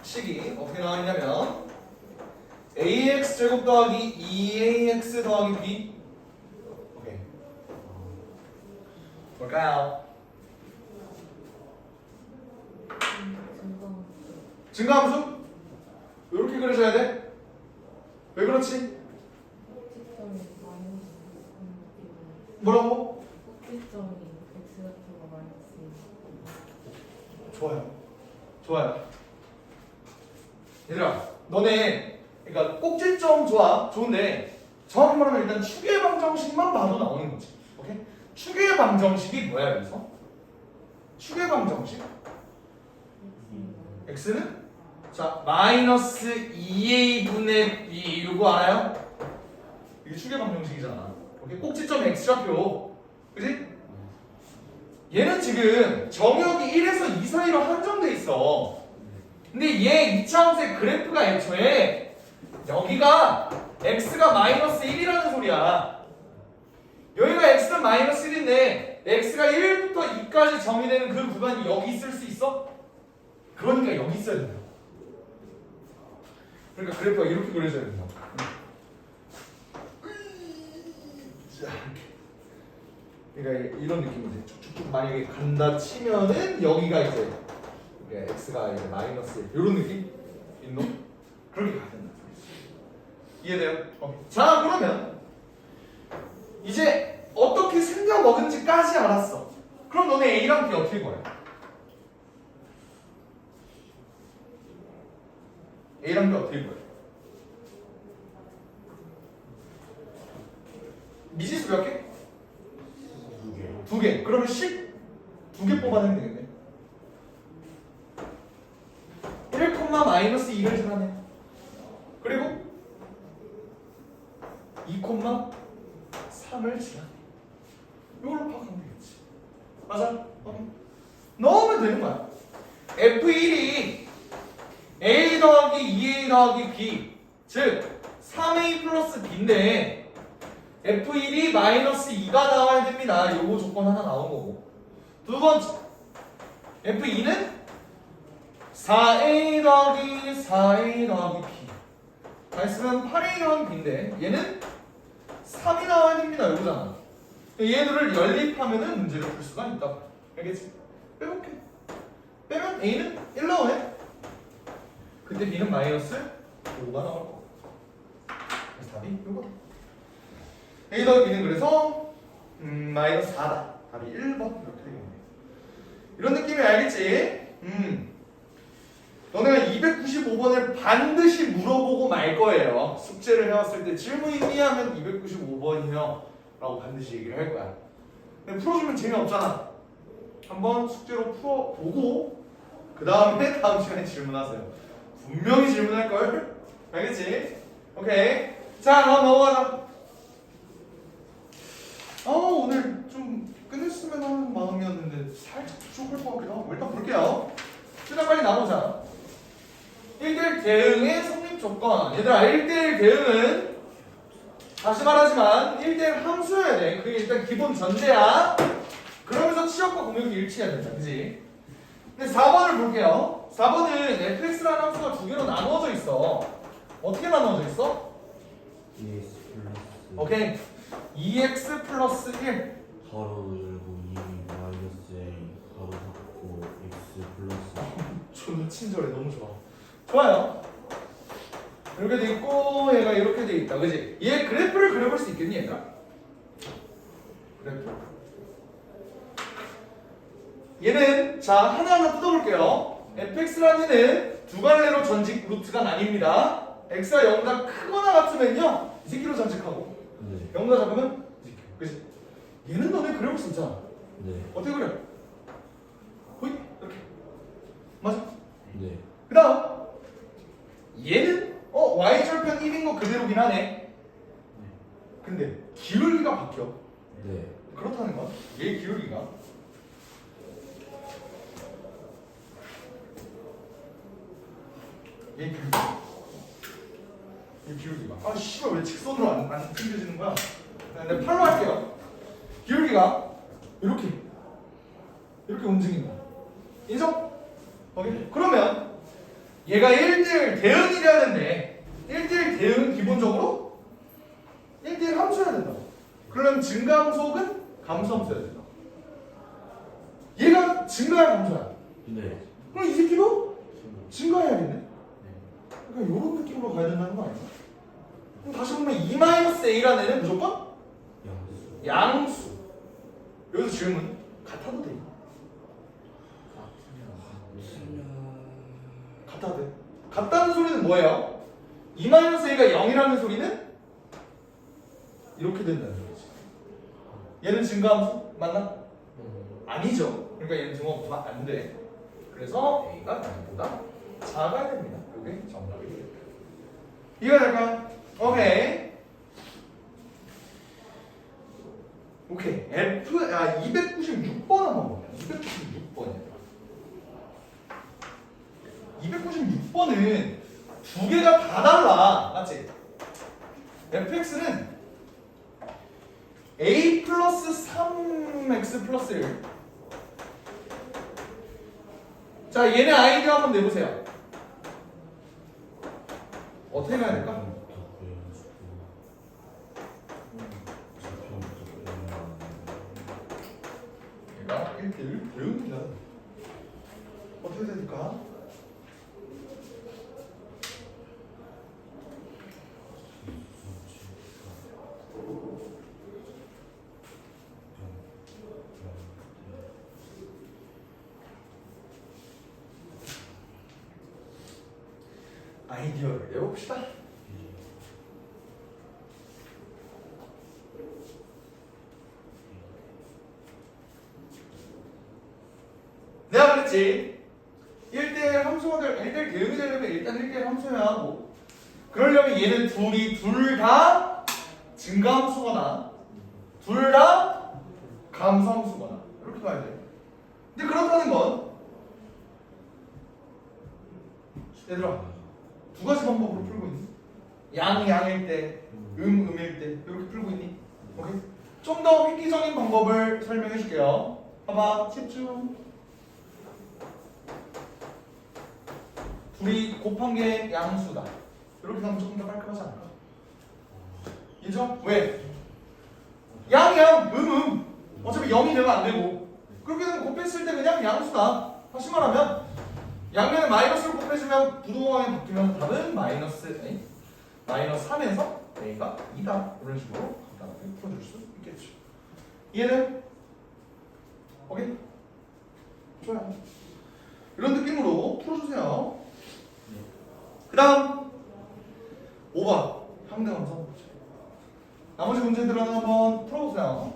식이 어떻게 나왔냐면 ax 제곱 더하기 2ax 더하기 b. 오케이. 뭘까요? 증가함수? 이렇게 그려줘야 돼? 왜 그렇지? 뭐라고? 좋아요. 좋아요. 얘들아, 너네 그러니까 꼭지점 좋아. 좋은데 정확히 말하면 일단 추계 방정식만 봐도 나오는 거지. 오케이? 추계 방정식이 뭐야 여기서? 추계 방정식? x는 자 마이너스 2a분의 b 이거 알아요? 이게 추계 방정식이잖아. 오케이? 꼭지점 x좌표. 그지? 얘는 지금 정역이 1에서 2 사이로 한정돼 있어. 근데 얘 2차함수의 그래프가 애초에 여기가 x가 마이너스 1이라는 소리야. 여기가 x는 마이너스 1인데 x가 1부터 2까지 정의되는 그 구간이 여기 있을 수 있어? 그러니까 여기 있어야 된다. 그러니까 그래프가 이렇게 그려져야 된다. 자, 그러니까 이런 느낌이지. 쭉쭉쭉 만약에 간다 치면은 여기가 이제 x가 이제 마이너스 1 이런 느낌? 있노? 그렇게 가야 된다. 이해돼요? 자 그러면 이제 어떻게 생겨 먹은지까지 알았어. 그럼 너네 a랑 b 어떻게 구해? a랑 b 어떻게 구해? 미지수 몇 개? 2개. 2개. 그러면 10? 2개 뽑아내면 되겠네. 1, 마이너스 2를 찾아내. 그리고 2, 3을 지나내. 이걸로 파악하면 되겠지. 맞아? 넣으면 되는 거야. F1이 A 더하기 2A 더하기 B 즉 3A 플러스 B인데 F1이 마이너스 2가 나와야 됩니다. 요거 조건 하나 나온 거고. 두 번째 F2는 4A 더하기 4A 더하기 B 다 있으면 8A 더하기 B인데 얘는 3이 나와야 됩니다. 요거잖아. 얘들을 연립하면은 문제를 풀 수가 있다. 알겠지? 빼볼게. 빼면 A는 1 나오네. 그때 B는 마이너스 5가 나올 거. 그래서 답이 요거다. A 더하기 B는 그래서 마이너스 4다. 답이 1번 이렇게 되겠네. 이런 느낌이 알겠지? 너네가 295번을 반드시 물어보고 말 거예요. 숙제를 해왔을 때 질문 있니? 하면 295번이요 라고 반드시 얘기를 할 거야. 근데 풀어주면 재미없잖아. 한번 숙제로 풀어보고 그 다음에 다음 시간에 질문하세요. 분명히 질문할걸? 알겠지? 오케이. 자 그럼 넘어가자. 오늘 좀 끝냈으면 하는 마음이었는데 살짝 부족할 것 같기도 하고 일단 볼게요. 일단 빨리 나누자. 1대1 대응의 성립 조건. 얘들아 1대1 대응은 다시 말하지만 1대1 함수여야 돼. 그게 일단 기본 전제야. 그러면서 치역과 공역이 일치해야 된다. 그지? 근데 4번을 볼게요. 4번은 fx라는 함수가 두 개로 나누어져 있어. 어떻게 나누어져 있어? EX 플러스. 오케이. 2x 플러스 1. 가로 열고 2 마이너스 A 가로 닫고 X 플러스. 존나 친절해. 너무 좋아. 좋아요. 이렇게 돼 있고 얘가 이렇게 돼 있다. 그지? 얘 그래프를 그려볼 수 있겠니 얘가? 그래프. 얘는 자 하나하나 뜯어볼게요. fx라는 얘는 두 갈래로 전직 루트가 나뉩니다. x가 0보다 크거나 같으면요 이 새끼로 전직하고 네. 0보다 작으면 이 새끼. 그지? 얘는 너네 그려볼 수 있잖아. 네. 어떻게 그려? 호이 이렇게. 맞아? 네. 그 다음 얘는 y절편 1인 거 그대로긴 하네. 근데 기울기가 바뀌어. 네. 그렇다는 건 얘 기울기가 얘 기울기가 아 씨발 왜 직선으로 안 튕겨지는 거야? 내가 팔로 할게요. 기울기가 이렇게 움직인다. 인정? 오케이? 그러면 얘가 1대1 대응이래야 되는데 1대1 대응은 기본적으로 1대1 함수여야 된다. 그러면 증가함수는 감소함수여야 된다. 얘가 증가할 감소야. 네. 그럼 이 새끼도 증가해야겠네. 그러니까 이런 느낌으로 가야 된다는 거 아니야? 그럼 다시 보면 2-a라는 애는 무조건 양수. 여기서 질문 같아도 돼. 같아도 돼. 같다는 소리는 뭐예요? 2-a가 0이라는 소리는 이렇게 된다는 소리지. 얘는 증가함수 맞나? 아니죠. 그러니까 얘는 증가함수가 안 돼. 그래서 a가 0보다 작아야 됩니다. 이게 정답이 되겠다. 이해가 될까요? 오케이. 오케이. 296번 한번 볼게요. 296번이야. 296번은 두 개가 다 달라. 맞지? fx는 a 플러스 3x 플러스 1. 자, 얘네 아이디어 한번 내보세요. 어떻게 가야 될까? 얘가 1대1 대응이다. 어떻게 해야 될까? 아이디어를 내봅시다. 내가 그랬지. 1대1 함수가 1대1 대응이 되려면 일단 1대1 함수여야 하고, 그러려면 얘는 둘 다 증가함수거나 둘 다 감소함수거나 이렇게 가야 돼. 근데 그렇다는 건 얘들아 두 가지 방법으로 풀고 있니? 양일 때, 음일 때 이렇게 풀고 있니? 오케이? 좀 더 획기적인 방법을 설명해 줄게요. 봐봐, 집중. 둘이 곱한 게 양수다. 이렇게 하면 조금 더 깔끔하지 않을까? 인정? 왜? 음. 어차피 0이 되면 안 되고. 그렇게 되면 곱했을 때 그냥 양수다. 다시 말하면 양면에 마이너스를 곱해주면 부동항에 바뀌면 답은 마이너스 3에서 a가 2다. 이런 식으로 간단하게 풀어줄 수 있겠죠. 이해는? 오케이? 좋아요. 이런 느낌으로 풀어주세요. 그 다음 5번 항등함수. 나머지 문제들은 한번 풀어보세요.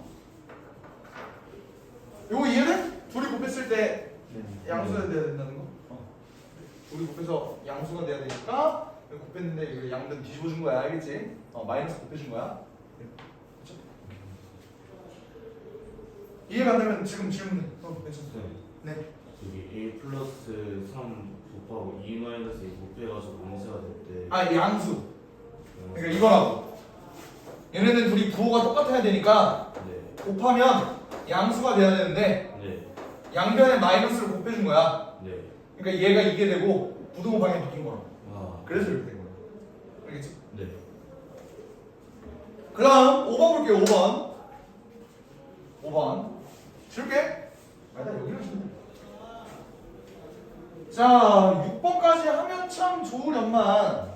요거 이해는? 둘이 곱했을 때 양수가 돼야 된다는 거? 둘이 곱해서 양수가 돼야 되니까 곱했는데 이거 양변 뒤집어준 거야. 알겠지? 마이너스 곱해준 거야. 그렇죠? 이해가 안 되면 지금 질문해. 괜찮습니다. 네. 여기 a 플러스 3 곱하고 2 마이너스 2 곱해가지고 분수가 될 때. 아, 양수. 그러니까 이거라고. 얘네는 둘이 부호가 똑같아야 되니까 네. 곱하면 양수가 돼야 되는데 네. 양변에 마이너스를 곱해준 거야. 네. 그러니까 얘가 이게 되고 부등호 방향이 바뀐 거라고. 아. 그래서 이렇게 된 거야. 알겠지? 네. 그 다음 5번 볼게요. 5번 줄게. 아니다, 여기를 줄게. 자, 6번까지 하면 참 좋으련만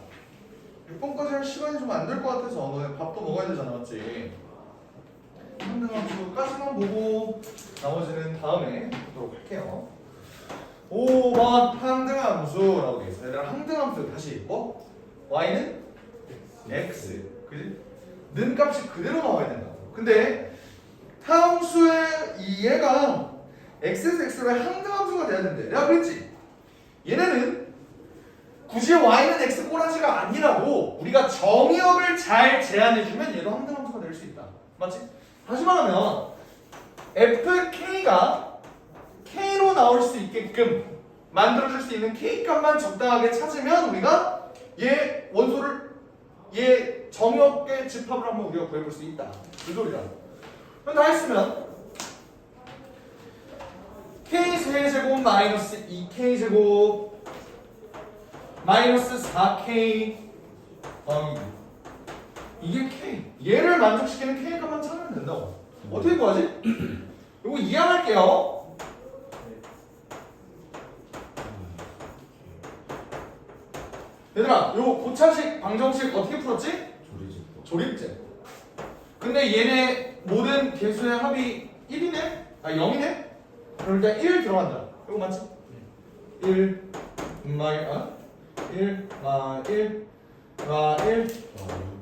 6번까지 할 시간이 좀 안 될 것 같아서 너네 밥도 먹어야 되잖아, 맞지? 항등함수까지만 보고 나머지는 다음에 보도록 할게요. 5번 항등함수라고 돼 있어. 얘들아, 항등함수 다시 y는 x, 그지? 는 값이 그대로 나와야 된다고. 근데 함수의 이 얘가 x에서 x로 항등함수가 돼야 된대. 내가 그랬지? 얘네는 굳이 y는 x 꼬라지가 아니라고 우리가 정의역을 잘 제한해주면 얘도 항등함수가 될 수 있다. 맞지? 다시 말하면 fk가 k로 나올 수 있게끔 만들어줄 수 있는 k값만 적당하게 찾으면 우리가 얘 원소를 얘 정역의 집합을 한번 우리가 구해볼 수 있다. 그 소리라. 그럼 다 했으면 k 세제곱 마이너스 2k 제곱 마이너스 4K 더하기 2. 이게 K. 얘를 만족시키는 K 값만 찾으면 된다고. 어떻게 구하지? 이거 이해할게요. 얘들아, 요 고차식 방정식 어떻게 풀었지? 조리집. 조립제. 근데 얘네 모든 개수의 합이 1이네? 아 0이네? 그럴 때 1 들어간다. 이거 맞지? 1 1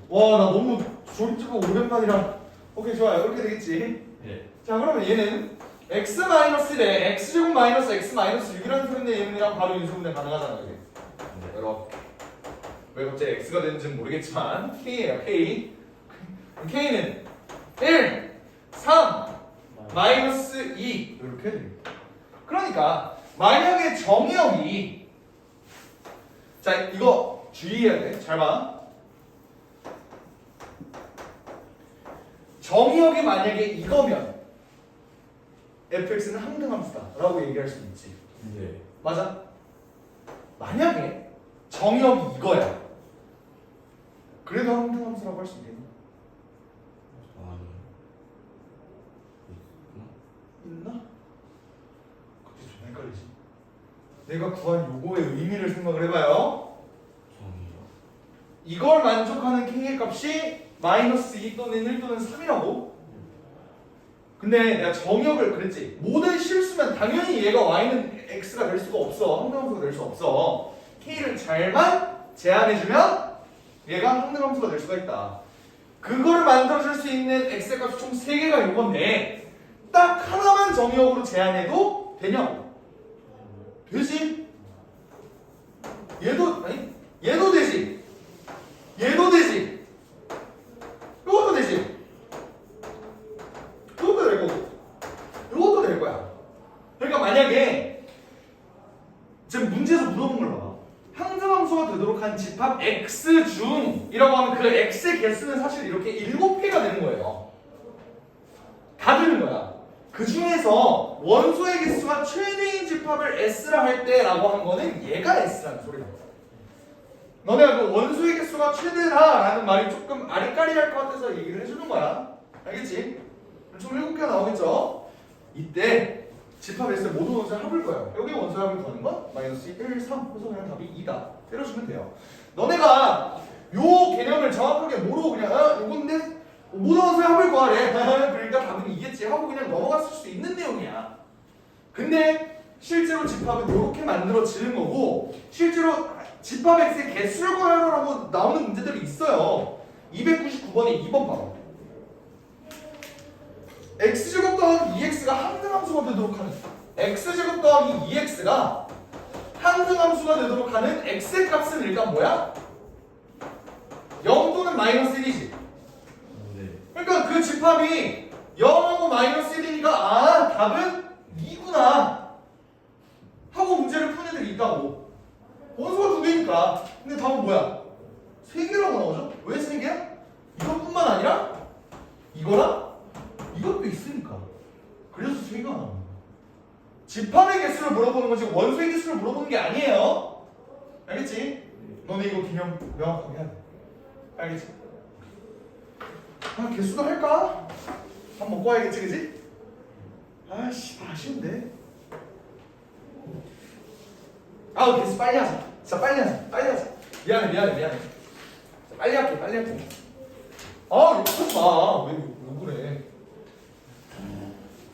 와, 나 너무 조립제가 오랜만이라. 오케이, 좋아요. 이렇게 되겠지. 네. 자, 그러면 얘는 x 마이너스 1에 x제곱 마이너스 x 마이너스 6이라는 소리인데 얘는이랑 바로 인수분해 가능하잖아, 이게. 이렇게. 왜 갑자기 x가 되는지는 모르겠지만 k예요, k. k는 1, 3, 마이너스 2 이렇게 됩니다. 그러니까 만약에 정의역이 자, 이거 주의해야 돼. 잘 봐. 정의역이 만약에 이거면 fx는 항등함수다 라고 얘기할 수 있지. 네. 맞아? 만약에 정의역이 이거야. 그래도 항등함수라고 할 수 있겠니? 아니. 있나? 갑자기 좀 헷갈리지. 내가 구한 요거의 의미를 생각을 해봐요. 정의요. 이걸 만족하는 k의 값이 마이너스 2 또는 1 또는 3이라고? 근데 내가 정역을 그랬지. 모든 실수면 당연히 얘가 y는 x가 될 수가 없어. 항등함수가 될 수 없어. k를 잘만 제한해주면 얘가 항등함수가 될 수가 있다. 그걸 만들어줄 수 있는 x의 값이 총 3개가 요건데 딱 하나만 정역으로 제한해도 되냐고. 되지? 얘도 아니 얘도 되지. 얘도 되지. 이것도 되지. 이것도 될 거고. 이것도 될 거야. 그러니까 만약에 지금 문제에서 물어본 걸 봐. 항등함수가 되도록 한 집합 x 중이라고 하면 그 x의 개수는 사실 이렇게 7개가 되는 거예요. 다 되는 거야. 그 중에서 원소의 개수가 최대인 집합을 S라 할 때라고 한 거는 얘가 S라는 소리다. 너네가 그 원소의 개수가 최대라라는 말이 조금 아리까리할 것 같아서 얘기를 해주는 거야. 알겠지? 총 7개가 나오겠죠? 이때 집합 S의 모든 원소의 합을 거예요. 여기 원소의 합을 구하는 건 마이너스 1, 3. 그래서 그냥 답이 2다. 때려주면 돼요. 너네가 요 개념을 정확하게 모르고 그냥 요건데 모든 원소의 합을 구하래. 그러니까 답은 이겠지 하고 그냥 넘어갔을 수 있는 내용이야. 근데 실제로 집합은 이렇게 만들어지는 거고 실제로 집합 x의 개수를 구하라고 나오는 문제들이 있어요. 299번에 2번 봐봐. x제곱 더하기 2x가 항등함수가 되도록 하는 x제곱 더하기 2x가 항등함수가 되도록 하는 x의 값은 일단 뭐야? 0 또는 마이너스 1이지. 그러니까 그 집합이 0하고 마이너스 1이니까 아 답은 2구나 하고 문제를 푸는 애들이 있다고. 원소가 2개니까. 근데 답은 뭐야? 3개라고 나오죠? 왜 3개야? 이것뿐만 아니라 이거랑 이것도 있으니까. 그래서 3개가 나오는 거야. 집합의 개수를 물어보는 거지 원소의 개수를 물어보는 게 아니에요. 알겠지? 너네 이거 개념 명확하게 해야 돼. 알겠지? 아, 개수도 할까? 밥 먹고 와야겠지, 그지? 아씨, 아쉬운데. 아, 개수 빨리 하자. 진짜 빨리 하자. 빨리 하자. 미안해. 자, 빨리 할게. 아, 욕하지 마. 왜 그래?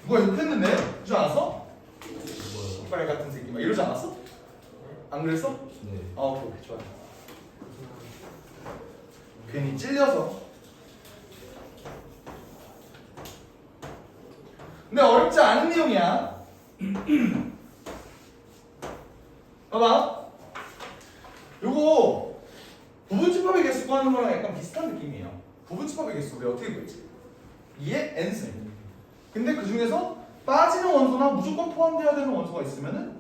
누가 욕했는데? 그러지 않았어? 빨리 같은 새끼 막 이러지 않았어? 안 그랬어? 네. 아, 오케이, 좋아. 괜히 찔려서. 근데 어렵지 않은 내용이야. 봐봐. 요거 부분집합의 개수 구하는 거랑 약간 비슷한 느낌이에요. 부분집합의 개수 우리 어떻게 구했지? 2의 n승. 근데 그 중에서 빠지는 원소나 무조건 포함되어야 되는 원소가 있으면은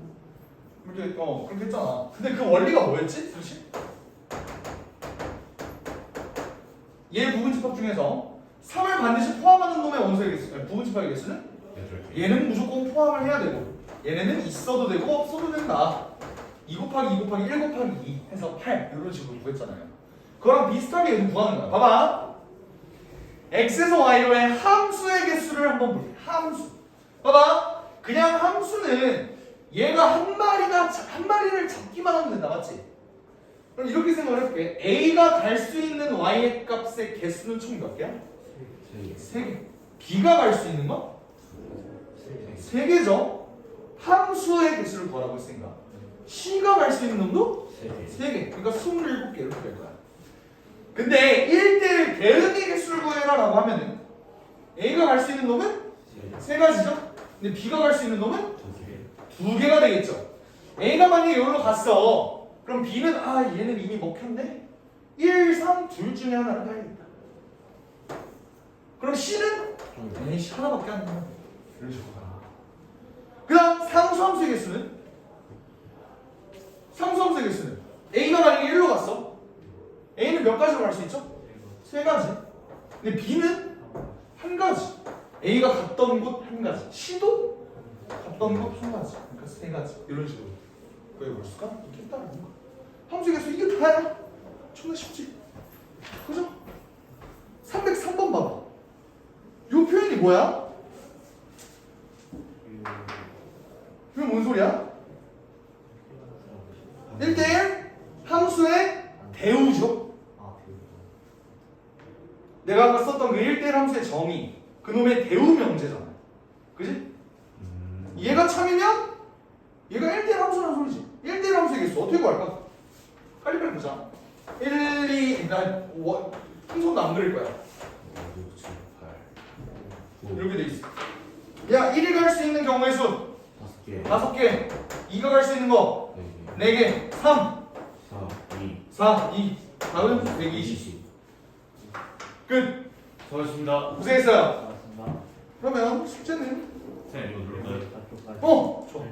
이렇게 그렇게 했잖아. 근데 그 원리가 뭐였지? 사실? 얘 부분집합 중에서 3을 반드시 포함하는 놈의 원소의 개수, 부분집합의 개수는 얘는 무조건 포함을 해야 되고 얘네는 있어도 되고 없어도 된다. 2 곱하기 2 곱하기 1 곱하기 2 해서 8 이런 식으로 구했잖아요. 그거랑 비슷하게 얘도 구하는 거야. 봐봐. x에서 y로의 함수의 개수를 한번 볼게. 함수. 봐봐. 그냥 함수는 얘가 한 마리를 잡기만 하면 된다. 맞지? 그럼 이렇게 생각을 해볼게. a가 갈 수 있는 y의 값의 개수는 총 몇 개야? 3개. b가 갈 수 있는 거? 3개죠. 함수의 개수를 구하라고 했으니까 c가 갈 수 있는 놈도 3개. 그러니까 27개 이렇게 될 거야. 근데 1대1 대응의 개수를 구해라 라고 하면은 a가 갈 수 있는 놈은 3가지죠. 근데 b가 갈 수 있는 놈은 2개가 되겠죠. a가 만약에 여기로 갔어. 그럼 b는 얘는 이미 먹혔네. 1, 3 둘 중에 하나를 가야겠다. 그럼 c는 에이씨 하나밖에 안 남아. 이런 식으로 가. 그 다음 상수함수의 개수는? 상수함수의 개수는 a가 만약에 1로 갔어. a는 몇 가지로 갈 수 있죠? 3가지. 근데 b는 1가지. a가 갔던 곳 1가지. c도 갔던 곳 1가지. 그러니까 3가지. 이런 식으로 구해볼 수가 있겠다는 거야. 함수의 개수 이게 다야. 존나 쉽지. 그죠? 303번 봐봐. 요 표현이 뭐야? 이건 뭔 소리야? 1대1 함수의 대우죠. 내가 아까 썼던 그 1대1 함수의 정의, 그놈의 대우 명제잖아. 그지? 얘가 참이면 얘가 1대1 함수라는 소리지. 1대1 함수의 개수 어떻게 구할까? 빨리빨리 보자. 1, 2, 난 풍선도 안 그릴 거야. 5, 6, 7, 8, 9. 이렇게 돼 있어. 야, 1이 갈 수 있는 경우의 수 5개. 5개. 2가 갈 수 있는 거 4개. 4개. 3, 4, 2, 4, 2. 다음 120. 끝. 수고하셨습니다. 고생했어요. 고맙습니다. 그러면 숙제는 쌤, 이거 눌러요. 저쪽까지. 좋아.